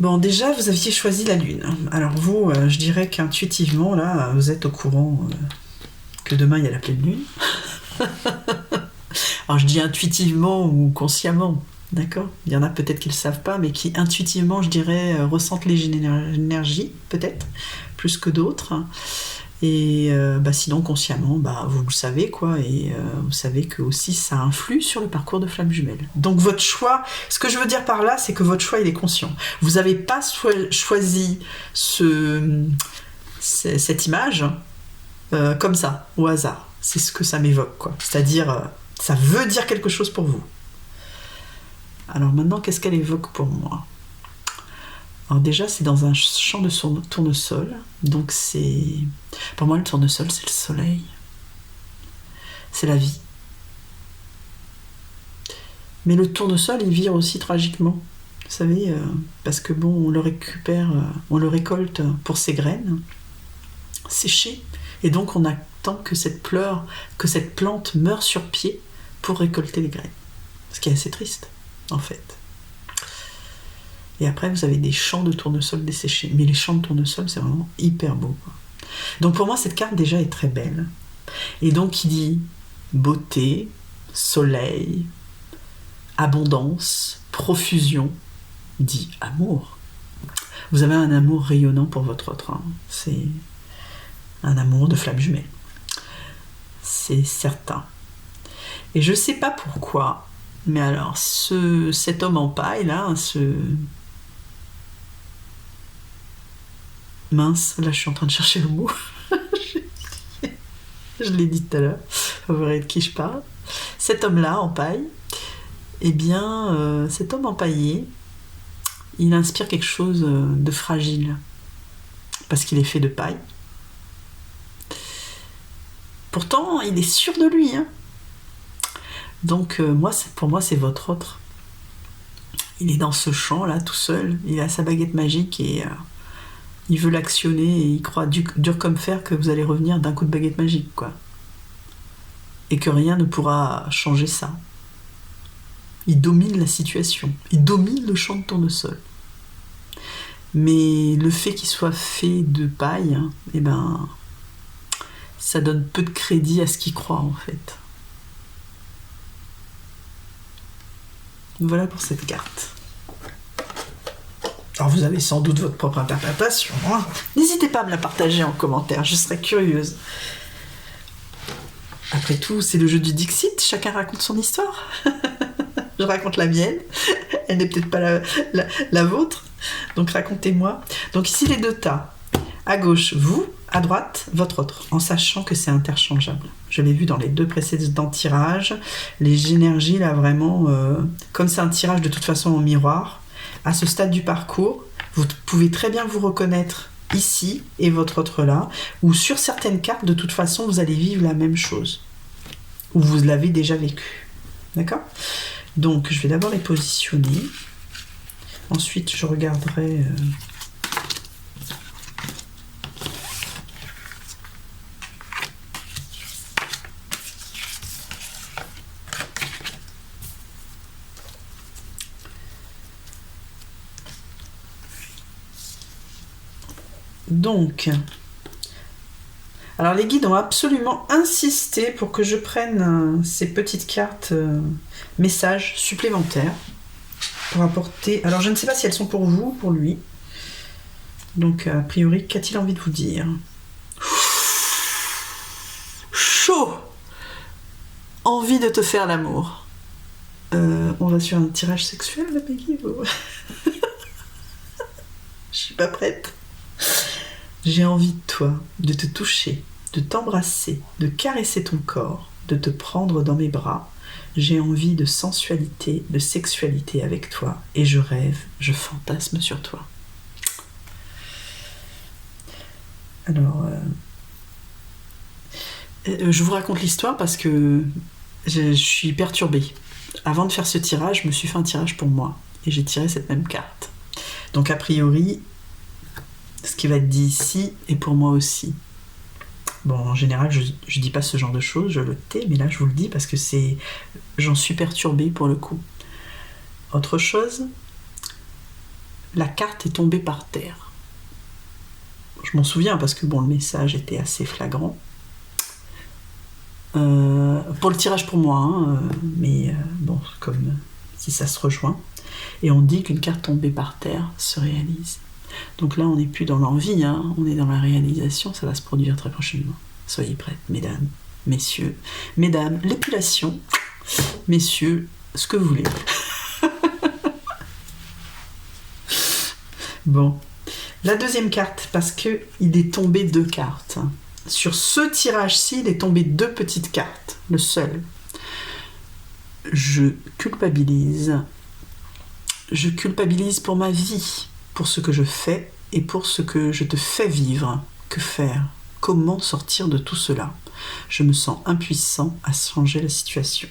Bon, déjà, vous aviez choisi la lune. Alors vous, je dirais qu'intuitivement, là, vous êtes au courant que demain, il y a la pleine lune. Alors, je dis intuitivement ou consciemment, d'accord? Il y en a peut-être qui ne le savent pas, mais qui, intuitivement, je dirais, ressentent les énergies, peut-être, plus que d'autres. Et sinon, consciemment, vous le savez, quoi. Et vous savez que aussi, ça influe sur le parcours de flamme jumelle. Donc, votre choix, ce que je veux dire par là, c'est que votre choix, il est conscient. Vous n'avez pas choisi cette image comme ça, au hasard. C'est ce que ça m'évoque, quoi. C'est-à-dire, ça veut dire quelque chose pour vous. Alors maintenant, qu'est-ce qu'elle évoque pour moi? Alors déjà, c'est dans un champ de tournesol. Donc c'est... Pour moi, le tournesol, c'est le soleil. C'est la vie. Mais le tournesol, il vire aussi tragiquement. Vous savez, parce que bon, on le récupère, on le récolte pour ses graines, séchées. Et donc, on attend que cette plante meure sur pied pour récolter les graines. Ce qui est assez triste, en fait. Et après, vous avez des champs de tournesol desséchés. Mais les champs de tournesol, c'est vraiment hyper beau, quoi. Donc pour moi, cette carte déjà est très belle. Et donc, il dit beauté, soleil, abondance, profusion, dit amour. Vous avez un amour rayonnant pour votre autre. Hein. C'est un amour de flamme jumelle. C'est certain. Et je ne sais pas pourquoi, mais alors, cet homme en paille, là, Mince, là je suis en train de chercher le mot. Je l'ai dit tout à l'heure. Vous verrez de qui je parle. Cet homme-là en paille, eh bien, cet homme empaillé, il inspire quelque chose de fragile. Parce qu'il est fait de paille. Pourtant, il est sûr de lui. Hein. Donc, pour moi, c'est votre autre. Il est dans ce champ-là, tout seul. Il a sa baguette magique et... il veut l'actionner et il croit dur comme fer que vous allez revenir d'un coup de baguette magique, quoi. Et que rien ne pourra changer ça. Il domine la situation. Il domine le champ de tournesol. Mais le fait qu'il soit fait de paille, eh ben, ça donne peu de crédit à ce qu'il croit, en fait. Voilà pour cette carte. Alors vous avez sans doute votre propre interprétation. Hein. N'hésitez pas à me la partager en commentaire, je serais curieuse. Après tout, c'est le jeu du Dixit, chacun raconte son histoire. Je raconte la mienne, elle n'est peut-être pas la vôtre, donc racontez-moi. Donc ici les deux tas, à gauche vous, à droite votre autre, en sachant que c'est interchangeable. Je l'ai vu dans les deux précédents tirages, les énergies là vraiment, comme c'est un tirage de toute façon en miroir, à ce stade du parcours, vous pouvez très bien vous reconnaître ici et votre autre là, ou sur certaines cartes, de toute façon, vous allez vivre la même chose, ou vous l'avez déjà vécu. D'accord ? Donc, je vais d'abord les positionner. Ensuite, je regarderai... Donc, Alors les guides ont absolument insisté pour que je prenne ces petites cartes messages supplémentaires pour apporter... Alors je ne sais pas si elles sont pour vous ou pour lui. Donc a priori, qu'a-t-il envie de vous dire? Chaud! Envie de te faire l'amour. On va sur un tirage sexuel là, Peggy? Je suis pas prête. J'ai envie de toi, de te toucher, de t'embrasser, de caresser ton corps, de te prendre dans mes bras. J'ai envie de sensualité, de sexualité avec toi. Et je rêve, je fantasme sur toi. Alors, je vous raconte l'histoire parce que je suis perturbée. Avant de faire ce tirage, je me suis fait un tirage pour moi. Et j'ai tiré cette même carte. Donc a priori, ce qui va être dit ici est pour moi aussi. Bon, en général, je dis pas ce genre de choses, je le tais, mais là, je vous le dis parce que c'est... J'en suis perturbée pour le coup. Autre chose, la carte est tombée par terre. Je m'en souviens parce que bon, le message était assez flagrant. Pour le tirage pour moi, hein, mais bon, comme si ça se rejoint. Et on dit qu'une carte tombée par terre se réalise. Donc là, on n'est plus dans l'envie, hein, on est dans la réalisation, ça va se produire très prochainement. Soyez prêtes, mesdames, messieurs, mesdames, l'épilation, messieurs, ce que vous voulez. Bon, la deuxième carte, parce qu'il est tombé 2 cartes. Sur ce tirage-ci, il est tombé 2 petites cartes, le seul. Je culpabilise. Je culpabilise pour ma vie, pour ce que je fais et pour ce que je te fais vivre. Que faire? Comment sortir de tout cela? Je me sens impuissant à changer la situation.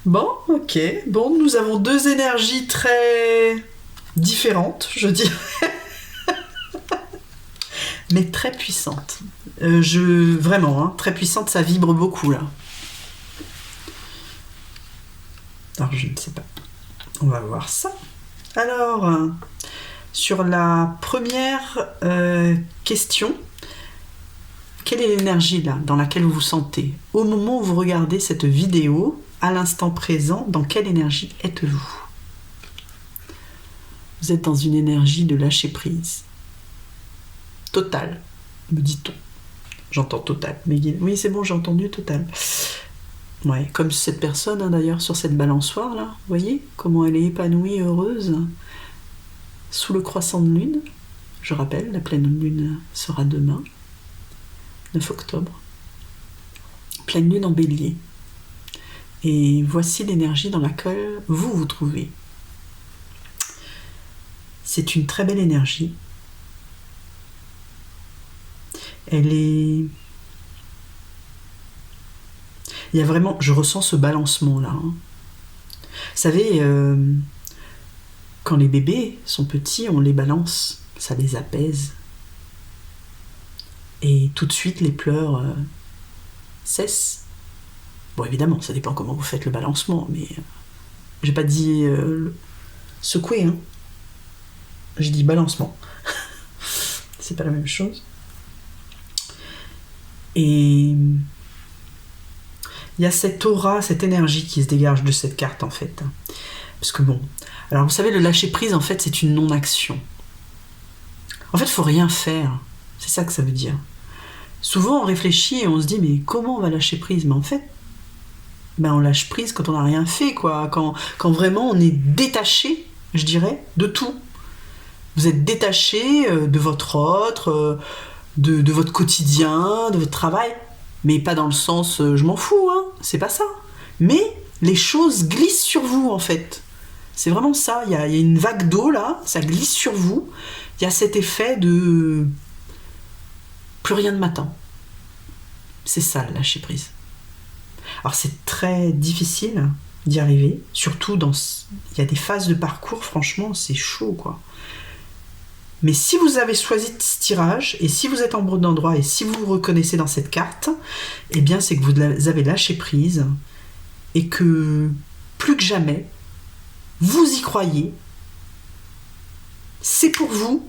Bon, ok. Bon, nous avons 2 énergies très différentes, je dirais. Mais très puissantes. Vraiment, hein, très puissante, ça vibre beaucoup là. Alors je ne sais pas. On va voir ça. Alors, sur la première question, quelle est l'énergie là dans laquelle vous vous sentez? Au moment où vous regardez cette vidéo, à l'instant présent, dans quelle énergie êtes-vous? Vous êtes dans une énergie de lâcher prise. Total, me dit-on. J'entends total. Mais oui, c'est bon, j'ai entendu total. Ouais, comme cette personne, hein, d'ailleurs, sur cette balançoire, là. Vous voyez comment elle est épanouie, heureuse, sous le croissant de lune. Je rappelle, la pleine lune sera demain, 9 octobre. Pleine lune en bélier. Et voici l'énergie dans laquelle vous vous trouvez. C'est une très belle énergie. Elle est... Il y a vraiment... Je ressens ce balancement-là. Hein. Vous savez, quand les bébés sont petits, on les balance. Ça les apaise. Et tout de suite, les pleurs cessent. Bon, évidemment, ça dépend comment vous faites le balancement, mais... j'ai pas dit secouer, hein. J'ai dit balancement. C'est pas la même chose. Et... il y a cette aura, cette énergie qui se dégage de cette carte, en fait. Parce que bon... Alors, vous savez, le lâcher-prise, en fait, c'est une non-action. En fait, il faut rien faire. C'est ça que ça veut dire. Souvent, on réfléchit et on se dit, mais comment on va lâcher prise? Mais en fait, on lâche prise quand on n'a rien fait, quoi. Quand vraiment on est détaché, je dirais, de tout. Vous êtes détaché de votre autre, de votre quotidien, de votre travail. Mais pas dans le sens je m'en fous, hein, c'est pas ça. Mais les choses glissent sur vous, en fait. C'est vraiment ça. Il y a une vague d'eau là, ça glisse sur vous. Il y a cet effet de plus rien ne m'attend. C'est ça, le lâcher prise. Alors c'est très difficile d'y arriver, surtout il y a des phases de parcours, franchement, c'est chaud, quoi. Mais si vous avez choisi ce tirage, et si vous êtes en bon endroit, et si vous vous reconnaissez dans cette carte, eh bien c'est que vous avez lâché prise, et que plus que jamais, vous y croyez, c'est pour vous,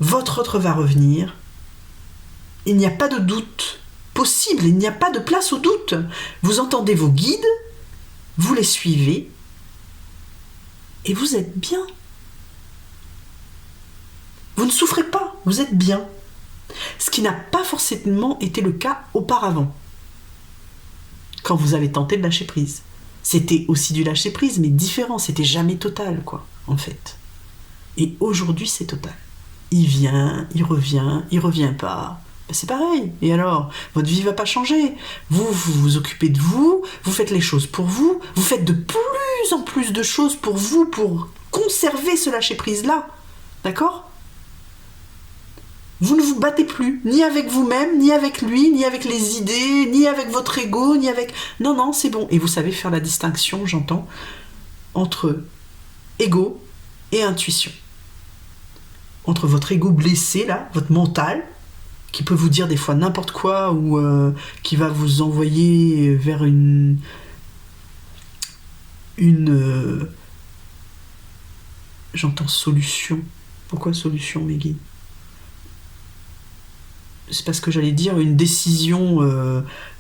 votre autre va revenir, il n'y a pas de doute possible, il n'y a pas de place au doute. Vous entendez vos guides, vous les suivez, et vous êtes bien. Vous ne souffrez pas, vous êtes bien. Ce qui n'a pas forcément été le cas auparavant, quand vous avez tenté de lâcher prise. C'était aussi du lâcher prise, mais différent, c'était jamais total, quoi, en fait. Et aujourd'hui, c'est total. Il vient, il revient pas. Ben, c'est pareil. Et alors, votre vie va pas changer. Vous occupez de vous, vous faites les choses pour vous, vous faites de plus en plus de choses pour vous, pour conserver ce lâcher prise-là. D'accord ? Vous ne vous battez plus, ni avec vous-même, ni avec lui, ni avec les idées, ni avec votre ego, ni avec... Non, non, c'est bon. Et vous savez faire la distinction, j'entends, entre ego et intuition. Entre votre ego blessé, là, votre mental, qui peut vous dire des fois n'importe quoi, ou qui va vous envoyer vers une j'entends solution. Pourquoi solution, mes guides ? C'est parce que j'allais dire une décision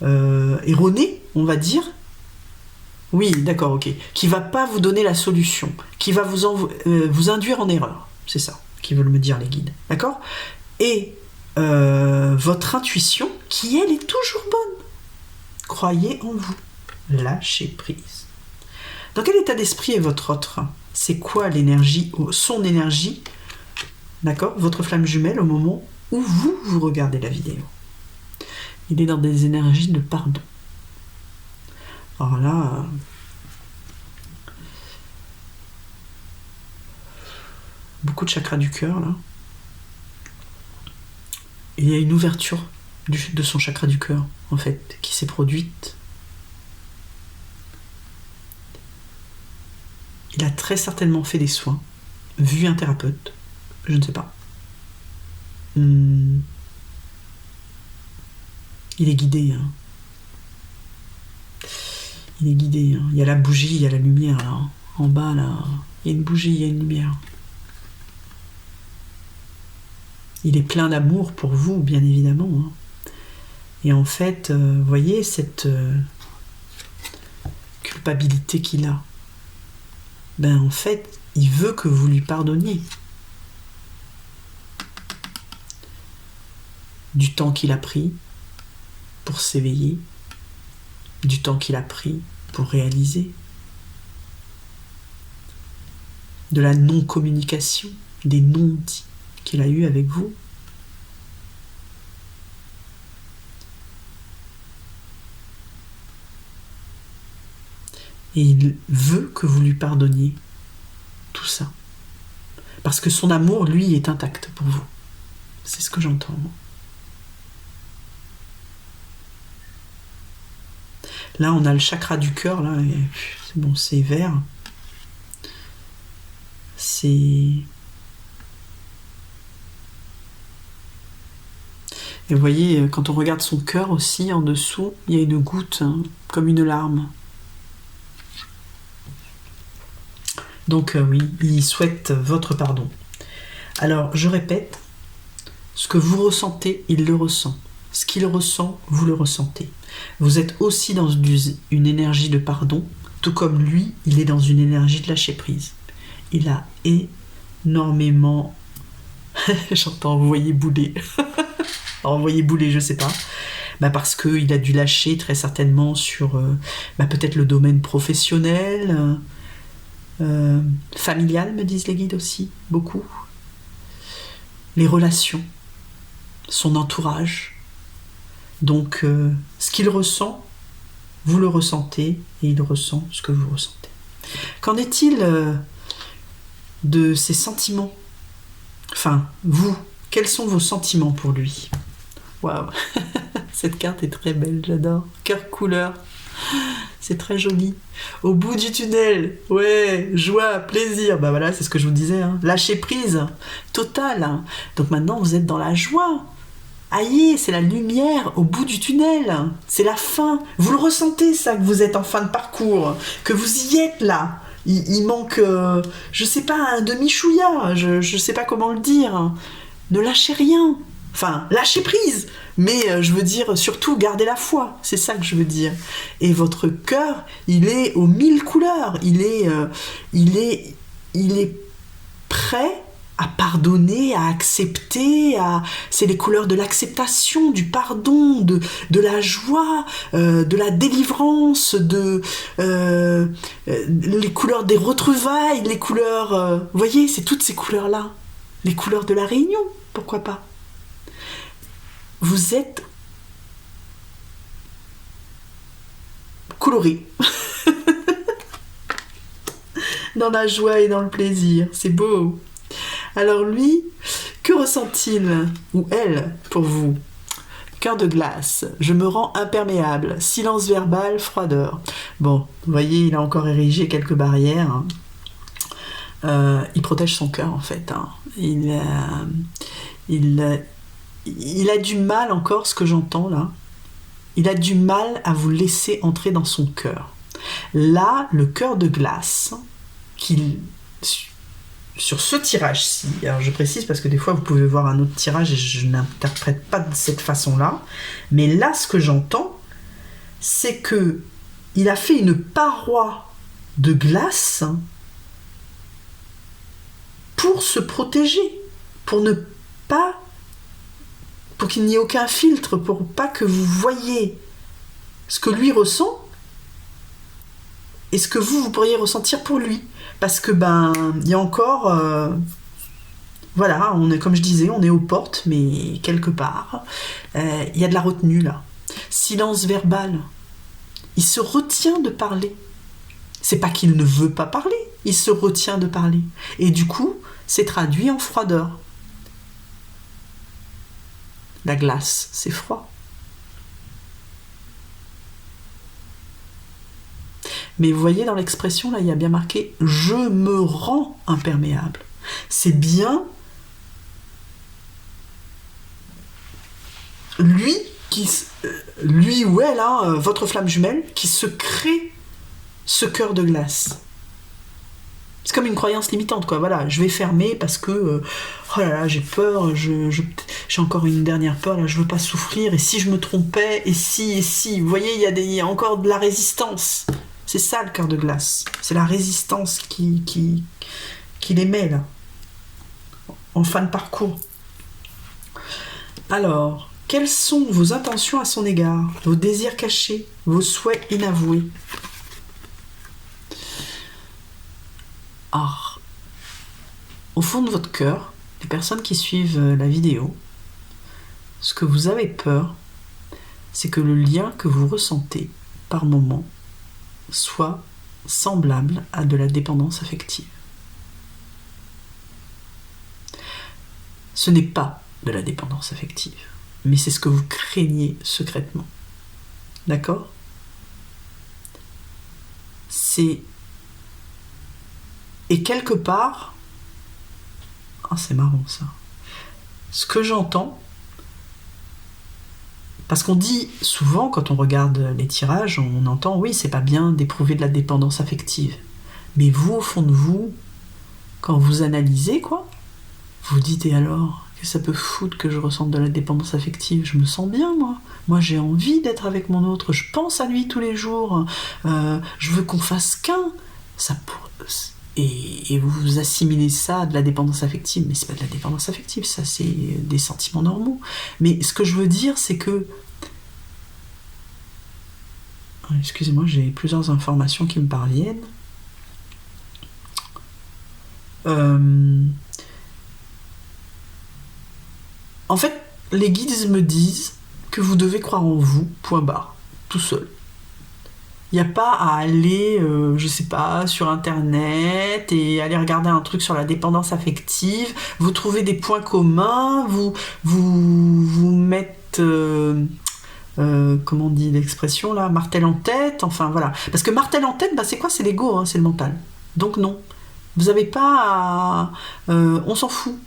erronée, on va dire. Oui, d'accord, ok. Qui va pas vous donner la solution, qui va vous induire en erreur. C'est ça qu'ils veulent me dire, les guides. D'accord ? Et votre intuition, qui elle est toujours bonne. Croyez en vous. Lâchez prise. Dans quel état d'esprit est votre autre ? C'est quoi l'énergie, son énergie, d'accord ? Votre flamme jumelle au moment où vous regardez la vidéo. Il est dans des énergies de pardon. Alors là, beaucoup de chakras du cœur, là. Il y a une ouverture de son chakra du cœur, en fait, qui s'est produite. Il a très certainement fait des soins, vu un thérapeute, je ne sais pas. Il est guidé. Hein. Il est guidé. Hein. Il y a la bougie, il y a la lumière là. Hein. En bas là, il y a une bougie, il y a une lumière. Il est plein d'amour pour vous, bien évidemment. Hein. Et en fait, vous voyez cette culpabilité qu'il a. Ben en fait, il veut que vous lui pardonniez. Du temps qu'il a pris pour s'éveiller, du temps qu'il a pris pour réaliser, de la non-communication, des non-dits qu'il a eu avec vous. Et il veut que vous lui pardonniez tout ça. Parce que son amour, lui, est intact pour vous. C'est ce que j'entends. Là, on a le chakra du cœur, là, et c'est bon, c'est vert. C'est... Et vous voyez, quand on regarde son cœur aussi, en dessous, il y a une goutte, hein, comme une larme. Donc oui, il souhaite votre pardon. Alors, je répète, ce que vous ressentez, il le ressent. Ce qu'il ressent, vous le ressentez. Vous êtes aussi dans une énergie de pardon, tout comme lui, il est dans une énergie de lâcher prise. Il a énormément... J'entends envoyer bouler. Envoyer bouler, je sais pas. Bah parce qu'il a dû lâcher très certainement sur peut-être le domaine professionnel, familial, me disent les guides aussi, beaucoup. Les relations, son entourage. Donc, ce qu'il ressent, vous le ressentez, et il ressent ce que vous ressentez. Qu'en est-il de ses sentiments ? Enfin, vous, quels sont vos sentiments pour lui ? Waouh, cette carte est très belle, j'adore. Cœur couleur, c'est très joli. Au bout du tunnel, ouais, joie, plaisir. Bah voilà, c'est ce que je vous disais. Hein. Lâcher prise, total. Hein. Donc maintenant, vous êtes dans la joie. Aïe, c'est la lumière au bout du tunnel. C'est la fin. Vous le ressentez, ça, que vous êtes en fin de parcours. Que vous y êtes, là. Il manque, je sais pas, un demi-chouïa. Je sais pas comment le dire. Ne lâchez rien. Enfin, lâchez prise. Mais je veux dire, surtout, gardez la foi. C'est ça que je veux dire. Et votre cœur, il est aux 1000 couleurs. Il est prêt à pardonner, à accepter. C'est les couleurs de l'acceptation, du pardon, de la joie, de la délivrance, les couleurs des retrouvailles, les couleurs... vous voyez, c'est toutes ces couleurs-là. Les couleurs de la réunion, pourquoi pas. Vous êtes coloré dans la joie et dans le plaisir. C'est beau. Alors lui, que ressent-il ou elle pour vous? Cœur de glace, je me rends imperméable, silence verbal, froideur. Bon, vous voyez, il a encore érigé quelques barrières. Il protège son cœur en fait. Il a du mal encore, ce que j'entends là. Il a du mal à vous laisser entrer dans son cœur. Là, le cœur de glace, sur ce tirage-ci, alors je précise parce que des fois vous pouvez voir un autre tirage et je n'interprète pas de cette façon-là, mais là, ce que j'entends, c'est que il a fait une paroi de glace pour se protéger, pour qu'il n'y ait aucun filtre, pour pas que vous voyez ce que lui ressent et ce que vous pourriez ressentir pour lui. Parce que il y a encore, voilà, comme je disais, on est aux portes, mais quelque part, il y a de la retenue là. Silence verbal. Il se retient de parler. C'est pas qu'il ne veut pas parler, il se retient de parler. Et du coup, c'est traduit en froideur. La glace, c'est froid. Mais vous voyez dans l'expression, là, il y a bien marqué « je me rends imperméable ». C'est bien lui ou elle, votre flamme jumelle, qui se crée ce cœur de glace. C'est comme une croyance limitante, quoi. Voilà, je vais fermer parce que oh là là, j'ai peur, j'ai encore une dernière peur, là, je veux pas souffrir, et si je me trompais, et si. Vous voyez, il y a encore de la résistance. C'est ça le cœur de glace. C'est la résistance qui les met là, en fin de parcours. Alors, quelles sont vos intentions à son égard, vos désirs cachés, vos souhaits inavoués? Alors, au fond de votre cœur, les personnes qui suivent la vidéo, ce que vous avez peur, c'est que le lien que vous ressentez par moment soit semblable à de la dépendance affective. Ce n'est pas de la dépendance affective, mais c'est ce que vous craignez secrètement. D'accord? Et quelque part, c'est marrant ça. Ce que j'entends, parce qu'on dit souvent, quand on regarde les tirages, on entend, oui, c'est pas bien d'éprouver de la dépendance affective. Mais vous, au fond de vous, quand vous analysez, quoi, vous dites, et alors, qu'est-ce que ça peut foutre que je ressente de la dépendance affective? Je me sens bien, moi. Moi, j'ai envie d'être avec mon autre. Je pense à lui tous les jours. Je veux qu'on fasse qu'un. Et vous assimilez ça à de la dépendance affective. Mais c'est pas de la dépendance affective, ça, c'est des sentiments normaux. Mais ce que je veux dire, c'est que... Excusez-moi, j'ai plusieurs informations qui me parviennent. En fait, les guides me disent que vous devez croire en vous, point barre, tout seul. Il n'y a pas à aller, je sais pas, sur Internet et aller regarder un truc sur la dépendance affective. Vous trouvez des points communs, vous mettez, comment on dit l'expression là, martel en tête, enfin voilà. Parce que martel en tête, c'est quoi? C'est l'ego, c'est le mental. Donc non, vous n'avez pas à... on s'en fout,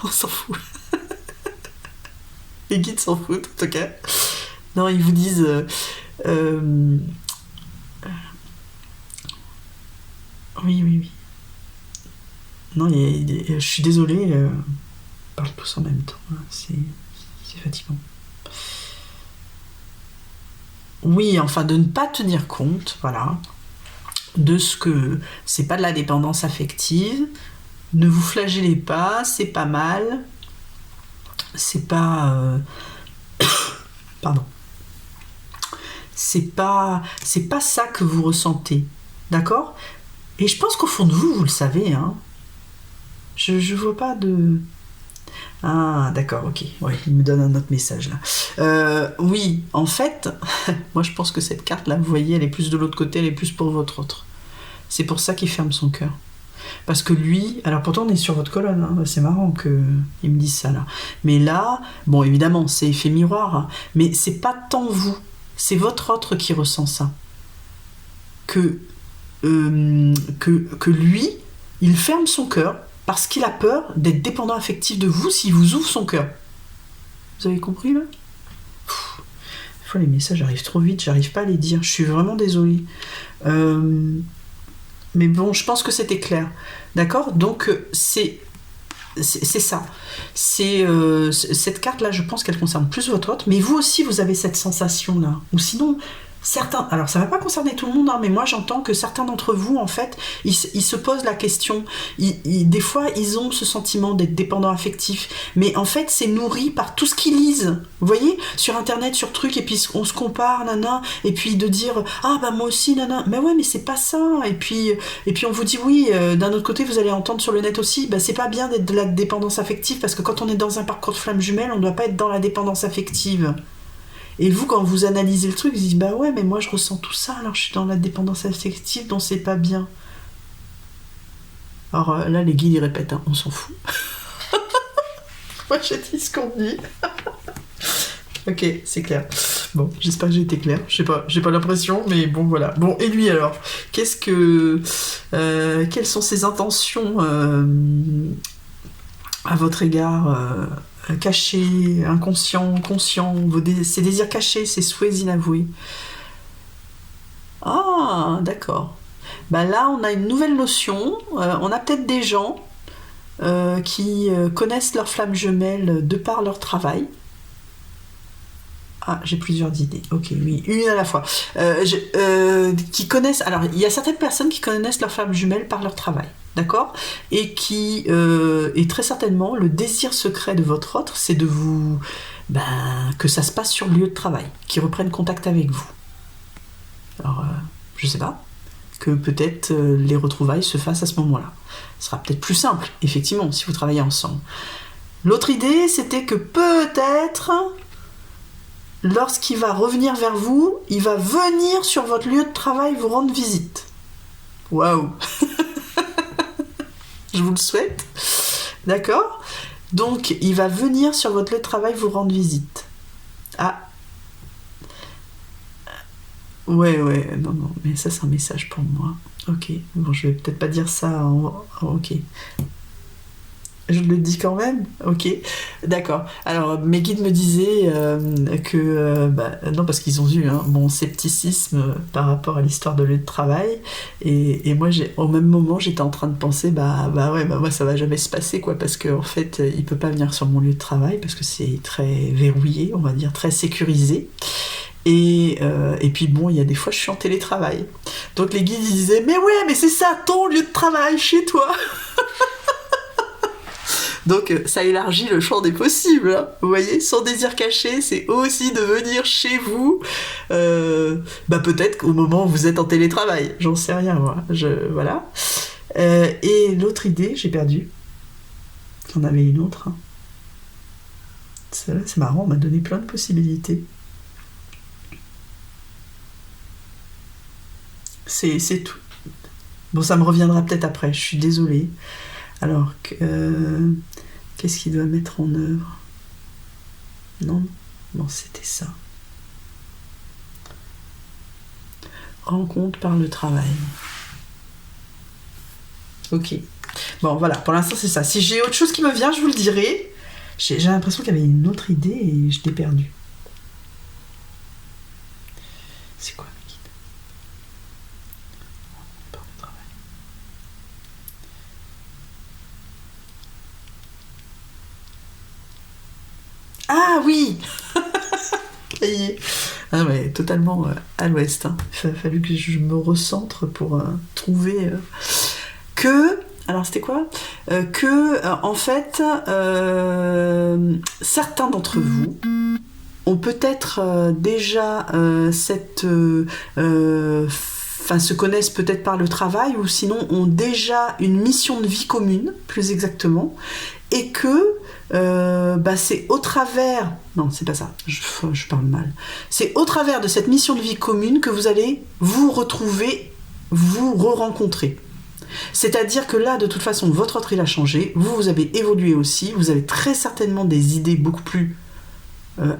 on s'en fout. Les guides s'en foutent, en tout cas. Non, ils vous disent... Oui. Non, je suis désolée, ils parlent tous en même temps. C'est C'est fatigant. Oui, enfin, de ne pas tenir compte, voilà, de ce que c'est pas de la dépendance affective. Ne vous flagellez pas, c'est pas mal. C'est pas... pardon. C'est pas ça que vous ressentez. D'accord? Et je pense qu'au fond de vous, vous le savez, hein. Je vois pas de... Ah, d'accord, ok. Ouais, il me donne un autre message là. Oui, en fait, moi je pense que cette carte là, vous voyez, elle est plus de l'autre côté, elle est plus pour votre autre. C'est pour ça qu'il ferme son cœur. Parce que lui, alors pourtant on est sur votre colonne, hein, c'est marrant qu'il me dise ça là. Mais là, bon évidemment, c'est effet miroir, hein, mais c'est pas tant vous, c'est votre autre qui ressent ça. Que lui, il ferme son cœur parce qu'il a peur d'être dépendant affectif de vous s'il vous ouvre son cœur. Vous avez compris là? Des fois les messages arrivent trop vite, j'arrive pas à les dire, je suis vraiment désolée. Mais bon, je pense que c'était clair. D'accord? Donc c'est ça. Cette carte-là, je pense qu'elle concerne plus votre autre, mais vous aussi, vous avez cette sensation-là. Ou sinon, certains... Alors, ça ne va pas concerner tout le monde, hein, mais moi, j'entends que certains d'entre vous, en fait, ils se posent la question. Des fois, ils ont ce sentiment d'être dépendant affectif, mais en fait, c'est nourri par tout ce qu'ils lisent. Vous voyez? Sur Internet, sur trucs, et puis on se compare, nana, et puis de dire « Ah, bah moi aussi, nana. » Mais ouais, mais c'est pas ça. Et puis on vous dit « Oui, d'un autre côté, vous allez entendre sur le net aussi, bah, c'est pas bien d'être de la dépendance affective, parce que quand on est dans un parcours de flamme jumelle, on ne doit pas être dans la dépendance affective. » Et vous, quand vous analysez le truc, vous dites, bah ouais, mais moi je ressens tout ça, alors je suis dans la dépendance affective, donc c'est pas bien. Alors là, les guides, ils répètent, hein, on s'en fout. Moi, j'ai dit ce qu'on dit. Ok, c'est clair. Bon, j'espère que j'ai été claire. Je sais pas, j'ai pas l'impression, mais bon, voilà. Bon, et lui alors, quelles sont ses intentions à votre égard cachés, inconscients, conscients, ses désirs cachés, ses souhaits inavoués. Ah, d'accord. Bah là, on a une nouvelle notion. On a peut-être des gens qui connaissent leur flamme jumelle de par leur travail. Ah, j'ai plusieurs idées. Ok, oui, une à la fois. Qui connaissent... Alors, il y a certaines personnes qui connaissent leur flamme jumelle par leur travail. D'accord? Et qui, et très certainement, le désir secret de votre autre, c'est de vous, que ça se passe sur le lieu de travail, qu'ils reprennent contact avec vous. Alors, je sais pas, que peut-être les retrouvailles se fassent à ce moment-là. Ce sera peut-être plus simple, effectivement, si vous travaillez ensemble. L'autre idée, c'était que peut-être, lorsqu'il va revenir vers vous, il va venir sur votre lieu de travail vous rendre visite. Waouh! Je vous le souhaite. D'accord? Donc, il va venir sur votre lieu de travail vous rendre visite. Ah. Ouais, non, mais ça, c'est un message pour moi. Ok. Bon, je vais peut-être pas dire ça ok. Je le dis quand même. Ok. D'accord. Alors, mes guides me disaient que... non, parce qu'ils ont vu mon scepticisme par rapport à l'histoire de lieu de travail. Et moi, au même moment, j'étais en train de penser, moi, ça va jamais se passer, quoi. Parce qu'en fait, il peut pas venir sur mon lieu de travail, parce que c'est très verrouillé, on va dire, très sécurisé. Et puis bon, il y a des fois, je suis en télétravail. Donc les guides, ils disaient, mais ouais, mais c'est ça, ton lieu de travail, chez toi. Donc ça élargit le champ des possibles, hein. Vous voyez, son désir caché, c'est aussi de venir chez vous, peut-être qu'au moment où vous êtes en télétravail, j'en sais rien moi, voilà. Et l'autre idée, j'ai perdu. On avait une autre. Hein. C'est marrant, on m'a donné plein de possibilités. C'est tout. Bon, ça me reviendra peut-être après, je suis désolée. Alors, qu'est-ce qu'il doit mettre en œuvre? Non, c'était ça. Rencontre par le travail. Ok. Bon, voilà, pour l'instant, c'est ça. Si j'ai autre chose qui me vient, je vous le dirai. J'ai l'impression qu'il y avait une autre idée et je l'ai perdue. C'est quoi? Ah oui. Ça y est. Ah ouais, totalement à l'ouest. Hein. Il a fallu que je me recentre pour trouver que... Alors c'était quoi en fait, certains d'entre vous ont peut-être déjà se connaissent peut-être par le travail ou sinon ont déjà une mission de vie commune, plus exactement, et que c'est au travers... Non, c'est pas ça, je parle mal. C'est au travers de cette mission de vie commune que vous allez vous retrouver, vous re-rencontrer. C'est-à-dire que là, de toute façon, votre autre, il a changé, vous avez évolué aussi, vous avez très certainement des idées beaucoup plus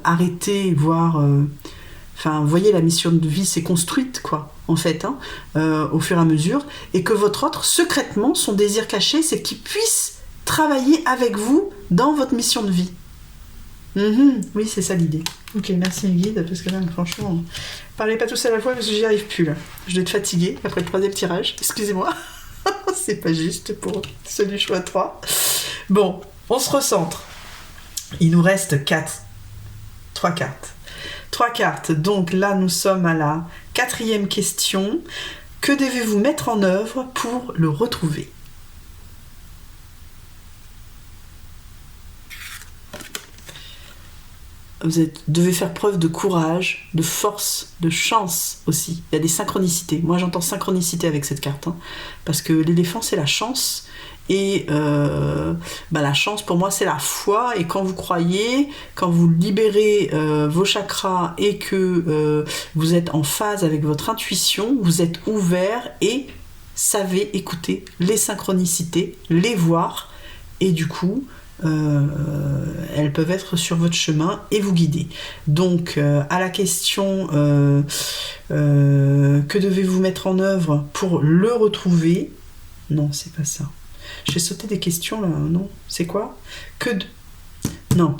arrêtées, voire... vous voyez, la mission de vie s'est construite, quoi, en fait, au fur et à mesure, et que votre autre, secrètement, son désir caché, c'est qu'il puisse travailler avec vous dans votre mission de vie. Oui, c'est ça l'idée. Ok, merci les guides, parce que là, franchement, parlez pas tous à la fois, parce que j'y arrive plus, là. Je dois être fatiguée après le troisième tirage, excusez-moi. C'est pas juste pour ceux du choix 3. Bon, on se recentre. Il nous reste 3 cartes. 3 cartes, donc là nous sommes à la 4e question. Que devez-vous mettre en œuvre pour le retrouver ? Vous devez faire preuve de courage, de force, de chance aussi. Il y a des synchronicités. Moi j'entends synchronicité avec cette carte, parce que l'éléphant c'est la chance. Et la chance pour moi c'est la foi, et quand vous croyez, quand vous libérez vos chakras et que vous êtes en phase avec votre intuition, vous êtes ouvert et savez écouter les synchronicités, les voir, et du coup elles peuvent être sur votre chemin et vous guider. Donc à la question que devez-vous mettre en œuvre pour le retrouver, non c'est pas ça. J'ai sauté des questions là, non? C'est quoi? Non.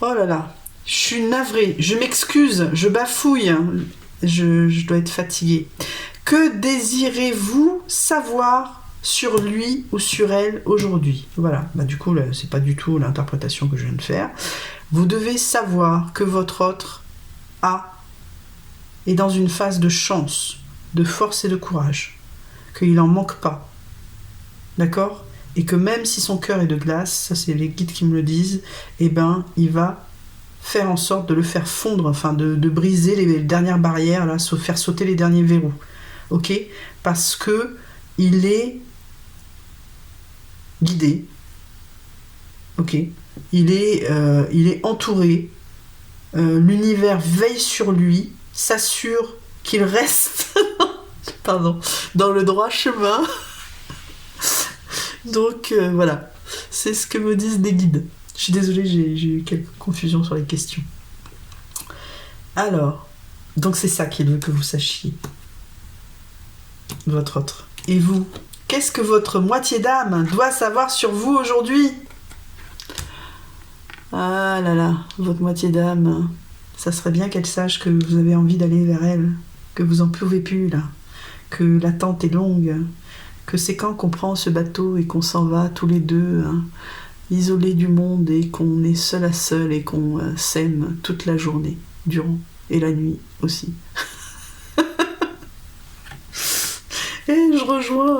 Oh là là, je suis navrée, je m'excuse, je bafouille, je dois être fatiguée. Que désirez-vous savoir sur lui ou sur elle aujourd'hui? Voilà, du coup, là, c'est pas du tout l'interprétation que je viens de faire. Vous devez savoir que votre autre est dans une phase de chance, de force et de courage, qu'il n'en manque pas. D'accord? Et que même si son cœur est de glace, ça c'est les guides qui me le disent, il va faire en sorte de le faire fondre, de briser les dernières barrières, là, faire sauter les derniers verrous. Ok? Parce que il est guidé. Ok? Il est entouré. L'univers veille sur lui, s'assure qu'il reste dans le droit chemin. Donc voilà, c'est ce que me disent des guides. Je suis désolée, j'ai eu quelques confusions sur les questions. Alors, donc c'est ça qu'il veut que vous sachiez. Votre autre. Et vous, qu'est-ce que votre moitié d'âme doit savoir sur vous aujourd'hui? Ah là là, votre moitié d'âme, ça serait bien qu'elle sache que vous avez envie d'aller vers elle, que vous en pouvez plus là, que l'attente est longue. Que c'est quand qu'on prend ce bateau et qu'on s'en va tous les deux, isolés du monde, et qu'on est seul à seul et qu'on s'aime toute la journée, durant, et la nuit aussi. Et je rejoins...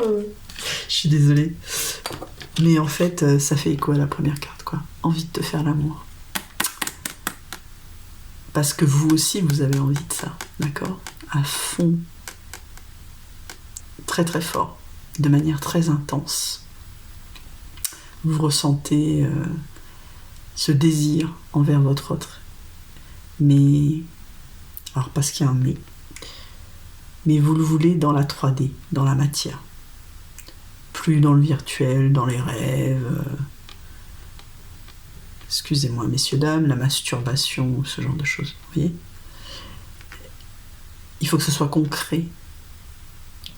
Je suis désolée. Mais en fait, ça fait écho à la première carte, quoi. Envie de te faire l'amour. Parce que vous aussi, vous avez envie de ça, d'accord? À fond. Très très fort. De manière très intense. Vous ressentez ce désir envers votre autre. Mais, alors parce qu'il y a un mais vous le voulez dans la 3D, dans la matière. Plus dans le virtuel, dans les rêves. Excusez-moi, messieurs, dames, la masturbation, ce genre de choses. Vous voyez? Il faut que ce soit concret.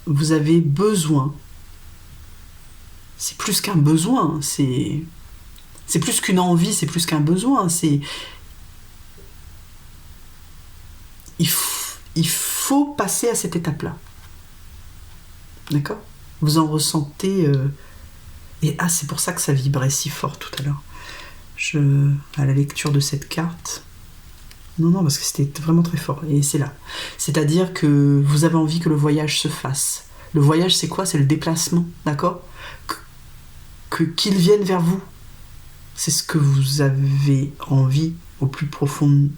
Vous avez besoin. C'est plus qu'un besoin, c'est plus qu'une envie, c'est plus qu'un besoin, il faut passer à cette étape-là. D'accord? Vous en ressentez... Et c'est pour ça que ça vibrait si fort tout à l'heure. à la lecture de cette carte. Non, parce que c'était vraiment très fort. Et c'est là. C'est-à-dire que vous avez envie que le voyage se fasse. Le voyage, c'est quoi? C'est le déplacement, d'accord? Qu'il vienne vers vous. C'est ce que vous avez envie au plus profond de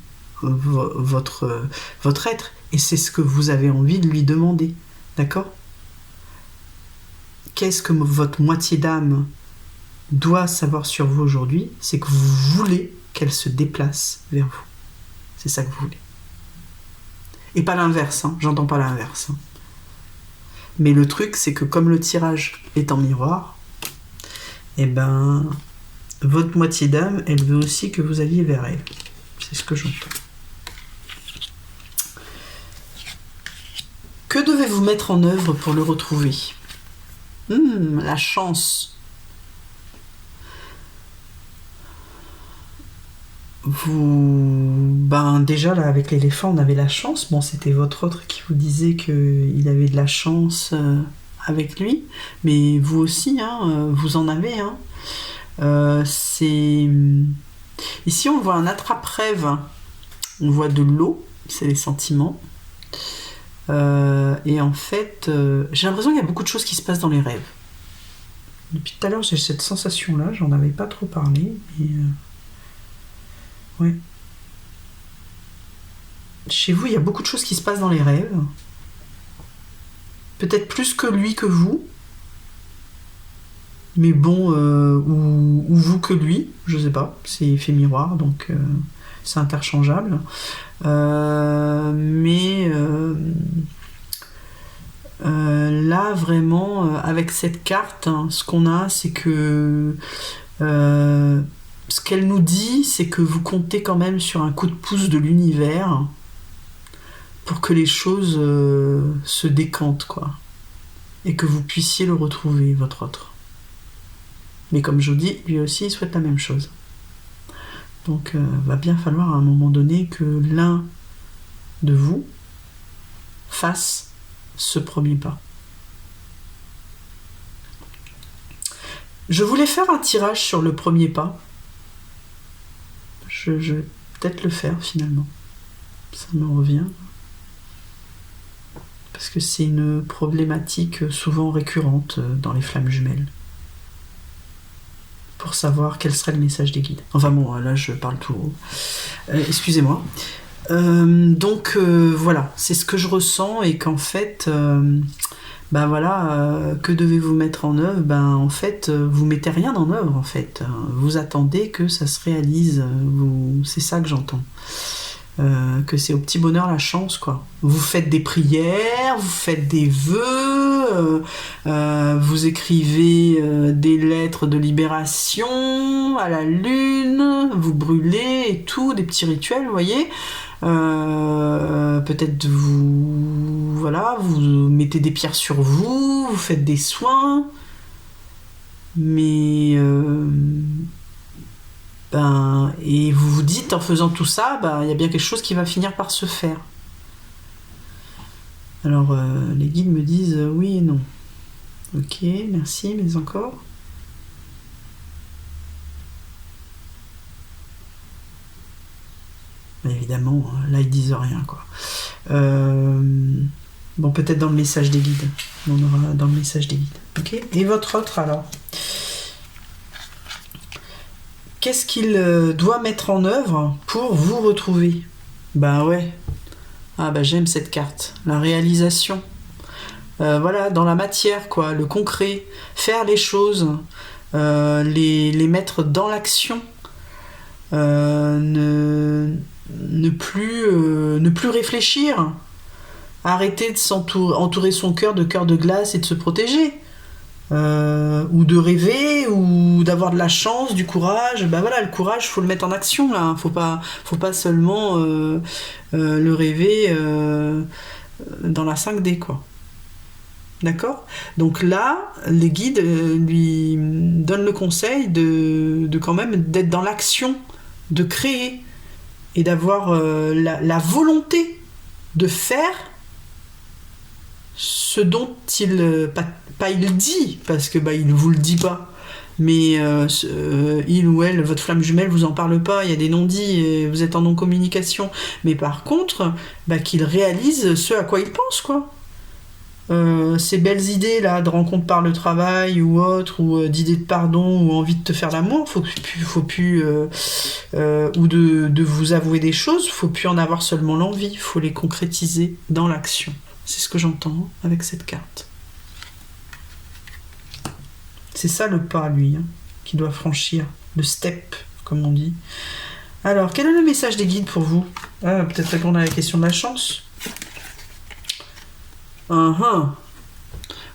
votre être. Et c'est ce que vous avez envie de lui demander, d'accord? Qu'est-ce que votre moitié d'âme doit savoir sur vous aujourd'hui? C'est que vous voulez qu'elle se déplace vers vous. C'est ça que vous voulez. Et pas l'inverse, hein. J'entends pas l'inverse. Hein. Mais le truc, c'est que comme le tirage est en miroir, eh ben, votre moitié d'âme, elle veut aussi que vous alliez vers elle. C'est ce que j'entends. Que devez-vous mettre en œuvre pour le retrouver? La chance. Déjà là avec l'éléphant on avait la chance. Bon, c'était votre autre qui vous disait qu'il avait de la chance avec lui, mais vous aussi, hein, vous en avez. Hein. Ici on voit un attrape-rêve, on voit de l'eau, c'est les sentiments. Et en fait, j'ai l'impression qu'il y a beaucoup de choses qui se passent dans les rêves. Depuis tout à l'heure, j'ai cette sensation-là, j'en avais pas trop parlé, mais ouais. Chez vous, il y a beaucoup de choses qui se passent dans les rêves. Peut-être plus que lui que vous. Mais bon, ou vous que lui, je sais pas. C'est effet miroir, donc c'est interchangeable. Là, vraiment, avec cette carte, hein, ce qu'on a, c'est que ce qu'elle nous dit, c'est que vous comptez quand même sur un coup de pouce de l'univers pour que les choses se décantent, quoi. Et que vous puissiez le retrouver, votre autre. Mais comme je vous dis, lui aussi, il souhaite la même chose. Donc, va bien falloir à un moment donné que l'un de vous fasse ce premier pas. Je voulais faire un tirage sur le premier pas. Je vais peut-être le faire finalement. Ça me revient. Parce que c'est une problématique souvent récurrente dans les flammes jumelles. Pour savoir quel serait le message des guides. Enfin bon, là je parle tout haut. Excusez-moi. Voilà, c'est ce que je ressens et qu'en fait, que devez-vous mettre en œuvre? En fait, vous mettez rien en œuvre en fait. Vous attendez que ça se réalise. C'est ça que j'entends. Que c'est au petit bonheur la chance, quoi. Vous faites des prières, vous faites des vœux, vous écrivez des lettres de libération à la lune, vous brûlez et tout, des petits rituels, vous voyez. Peut-être vous mettez des pierres sur vous, vous faites des soins, mais et vous vous dites en faisant tout ça, il y a bien quelque chose qui va finir par se faire. Alors les guides me disent oui et non. Ok, merci, mais encore. Évidemment, là ils disent rien, quoi. Bon, peut-être dans le message des guides. On aura dans le message des guides. Ok. Et votre autre alors? Qu'est-ce qu'il doit mettre en œuvre pour vous retrouver? Ouais. J'aime cette carte. La réalisation. Dans la matière, quoi. Le concret. Faire les choses. Les mettre dans l'action. Ne plus réfléchir. Arrêter de entourer son cœur de glace et de se protéger. Ou de rêver, ou d'avoir de la chance, du courage. Le courage, faut le mettre en action là. Faut pas seulement le rêver dans la 5D, quoi. D'accord? Donc là, les guides lui donnent le conseil de quand même d'être dans l'action, de créer et d'avoir la volonté de faire ce dont il dit, parce que il ne vous le dit pas, mais il ou elle, votre flamme jumelle, vous en parle pas, il y a des non-dits, et vous êtes en non-communication. Mais par contre, qu'il réalise ce à quoi il pense, quoi. Ces belles idées là de rencontre par le travail ou autre, ou d'idées de pardon ou envie de te faire l'amour, faut plus ou de vous avouer des choses, faut plus en avoir seulement l'envie, faut les concrétiser dans l'action. C'est ce que j'entends avec cette carte. C'est ça le pas, lui, qu'il doit franchir, le step, comme on dit. Alors, quel est le message des guides pour vous? Peut-être répondre à la question de la chance.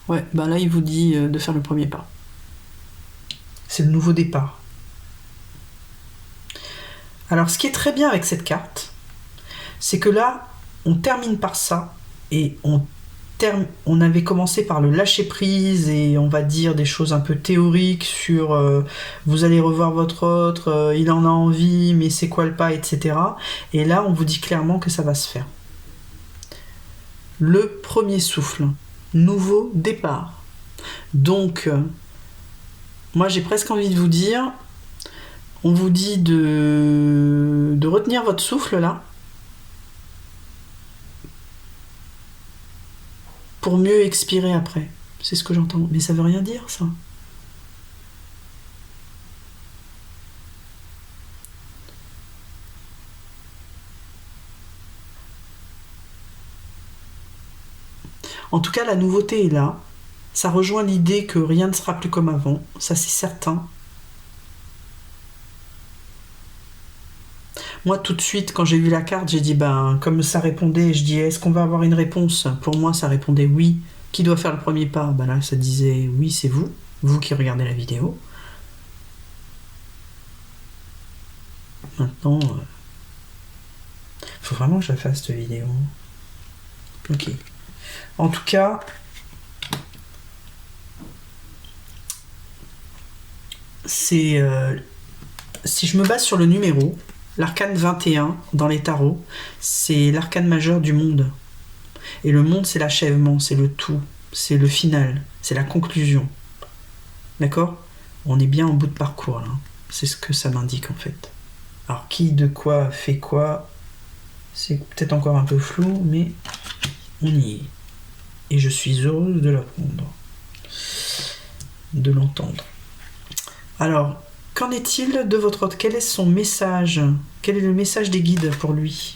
Ouais, là, il vous dit de faire le premier pas. C'est le nouveau départ. Alors, ce qui est très bien avec cette carte, c'est que là, on termine par ça, et on avait commencé par le lâcher-prise, et on va dire des choses un peu théoriques sur vous allez revoir votre autre, il en a envie, mais c'est quoi le pas, etc. Et là, on vous dit clairement que ça va se faire. Le premier souffle, nouveau départ. Donc, moi j'ai presque envie de vous dire, on vous dit de retenir votre souffle là, pour mieux expirer après. C'est ce que j'entends. Mais ça veut rien dire, ça. En tout cas, la nouveauté est là. Ça rejoint l'idée que rien ne sera plus comme avant. Ça, c'est certain. Moi, tout de suite, quand j'ai vu la carte, j'ai dit, comme ça répondait, je dis, est-ce qu'on va avoir une réponse? Pour moi, ça répondait oui. Qui doit faire le premier pas? Là, ça disait, oui, c'est vous. Vous qui regardez la vidéo. Maintenant, faut vraiment que je la fasse, cette vidéo. Ok. En tout cas, c'est... si je me base sur le numéro, l'arcane 21 dans les tarots, c'est l'arcane majeur du monde. Et le monde, c'est l'achèvement, c'est le tout, c'est le final, c'est la conclusion. D'accord? On est bien en bout de parcours, là. C'est ce que ça m'indique, en fait. Alors, qui, de quoi, fait quoi, c'est peut-être encore un peu flou, mais on y est. Et je suis heureuse de l'apprendre, de l'entendre. Alors, qu'en est-il de votre hôte? Quel est son message? Quel est le message des guides pour lui?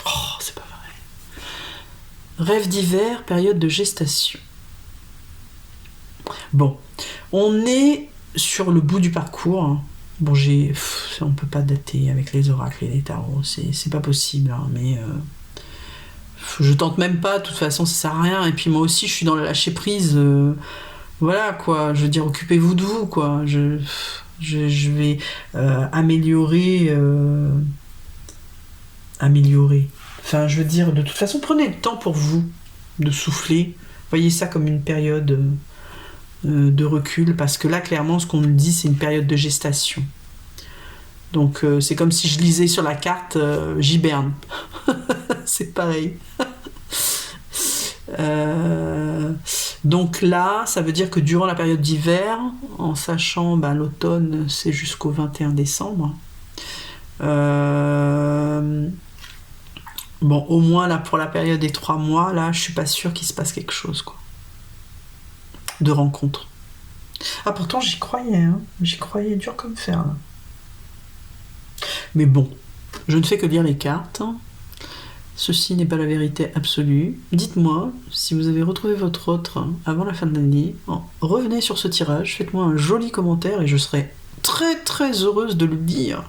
Oh, c'est pas vrai. Rêve d'hiver, période de gestation. Bon, on est sur le bout du parcours. Bon, on peut pas dater avec les oracles et les tarots, c'est pas possible, mais je tente même pas, de toute façon ça sert à rien. Et puis moi aussi je suis dans le lâcher prise, voilà quoi, je veux dire, occupez-vous de vous quoi. Je vais améliorer, enfin je veux dire, de toute façon prenez le temps pour vous de souffler, voyez ça comme une période de recul, parce que là clairement ce qu'on nous dit c'est une période de gestation. Donc c'est comme si je lisais sur la carte j'hiberne. C'est pareil. Donc là, ça veut dire que durant la période d'hiver, en sachant l'automne, c'est jusqu'au 21 décembre. Bon, au moins là pour la période des 3 mois, là, je suis pas sûre qu'il se passe quelque chose, quoi. De rencontre. Ah, pourtant j'y croyais, hein. J'y croyais dur comme fer, là. Mais bon, je ne fais que lire les cartes. Ceci n'est pas la vérité absolue. Dites-moi si vous avez retrouvé votre autre avant la fin de l'année. Revenez sur ce tirage, faites-moi un joli commentaire et je serai très très heureuse de le lire.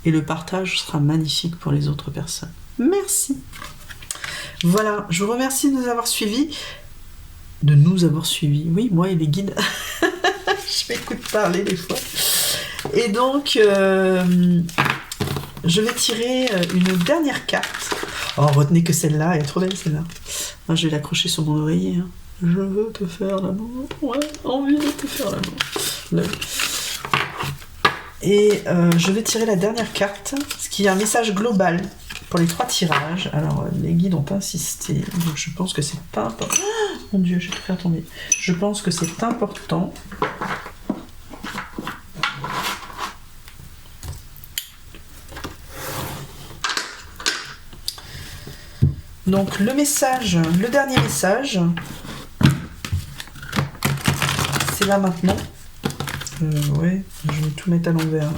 Et le partage sera magnifique pour les autres personnes. Merci. Voilà, je vous remercie de nous avoir suivis. De nous avoir suivis. Oui, moi et les guides. Je m'écoute parler des fois. Et donc, je vais tirer une dernière carte. Oh, retenez que celle-là, elle est trop belle celle-là. Ah, je vais l'accrocher sur mon oreiller. Hein. Je veux te faire l'amour. Ouais, envie de te faire l'amour. Là. Et je vais tirer la dernière carte, ce qui est un message global pour les 3 tirages. Alors, les guides ont insisté, donc je pense que c'est pas important. Oh, mon Dieu, j'ai tout fait tomber. Je pense que c'est important Donc le message, le dernier message, c'est là maintenant. Ouais, je vais tout mettre à l'envers.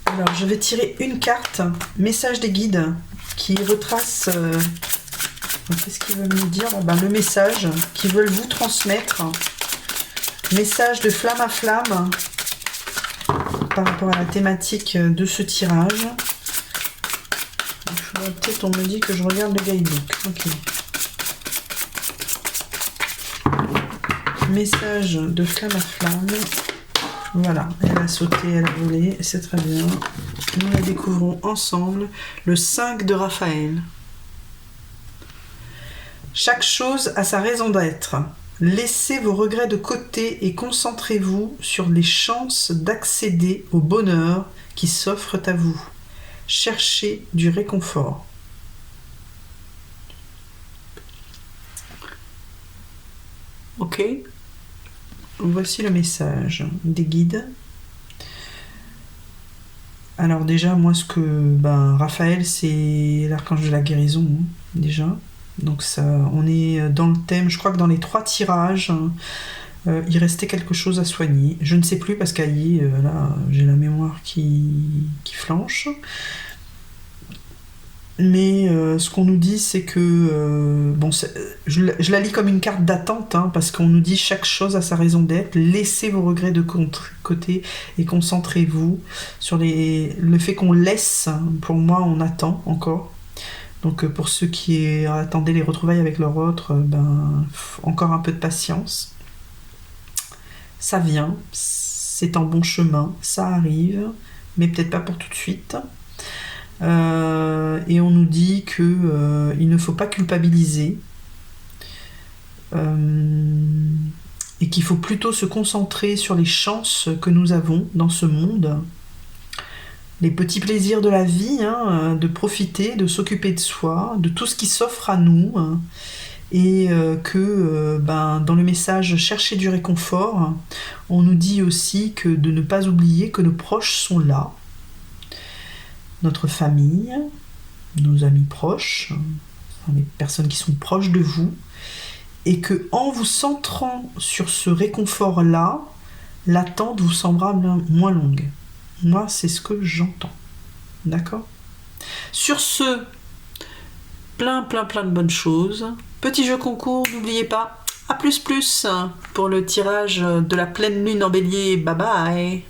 Alors je vais tirer une carte, message des guides, qui retrace... qu'est-ce qu'ils veulent nous dire? Le message qu'ils veulent vous transmettre. Message de flamme à flamme par rapport à la thématique de ce tirage. Peut-être on me dit que je regarde le guidebook. Ok. Message de flamme à flamme. Voilà, elle a sauté, elle a volé, c'est très bien. Nous la découvrons ensemble. Le 5 de Raphaël. Chaque chose a sa raison d'être. Laissez vos regrets de côté et concentrez-vous sur les chances d'accéder au bonheur qui s'offrent à vous. Cherchez du réconfort. Ok. Voici le message des guides. Alors déjà, moi, Raphaël, c'est l'archange de la guérison, hein, déjà. Donc ça, on est dans le thème, je crois que dans les 3 tirages, il restait quelque chose à soigner. Je ne sais plus parce qu'Aïe, là, j'ai la mémoire qui flanche. Mais ce qu'on nous dit, c'est que... je la lis comme une carte d'attente, hein, parce qu'on nous dit chaque chose a sa raison d'être. Laissez vos regrets de côté et concentrez-vous sur le fait qu'on laisse. Pour moi, on attend encore. Donc pour ceux qui attendaient les retrouvailles avec leur autre, encore un peu de patience. Ça vient, c'est en bon chemin, ça arrive, mais peut-être pas pour tout de suite. Et on nous dit que il ne faut pas culpabiliser et qu'il faut plutôt se concentrer sur les chances que nous avons dans ce monde. Les petits plaisirs de la vie, hein, de profiter, de s'occuper de soi, de tout ce qui s'offre à nous, hein, et dans le message chercher du réconfort, on nous dit aussi que de ne pas oublier que nos proches sont là, notre famille, nos amis proches, les personnes qui sont proches de vous, et que en vous centrant sur ce réconfort-là, l'attente vous semblera moins longue. Moi, c'est ce que j'entends. D'accord? Sur ce, plein de bonnes choses. Petit jeu concours, n'oubliez pas, à plus pour le tirage de la pleine lune en bélier. Bye bye!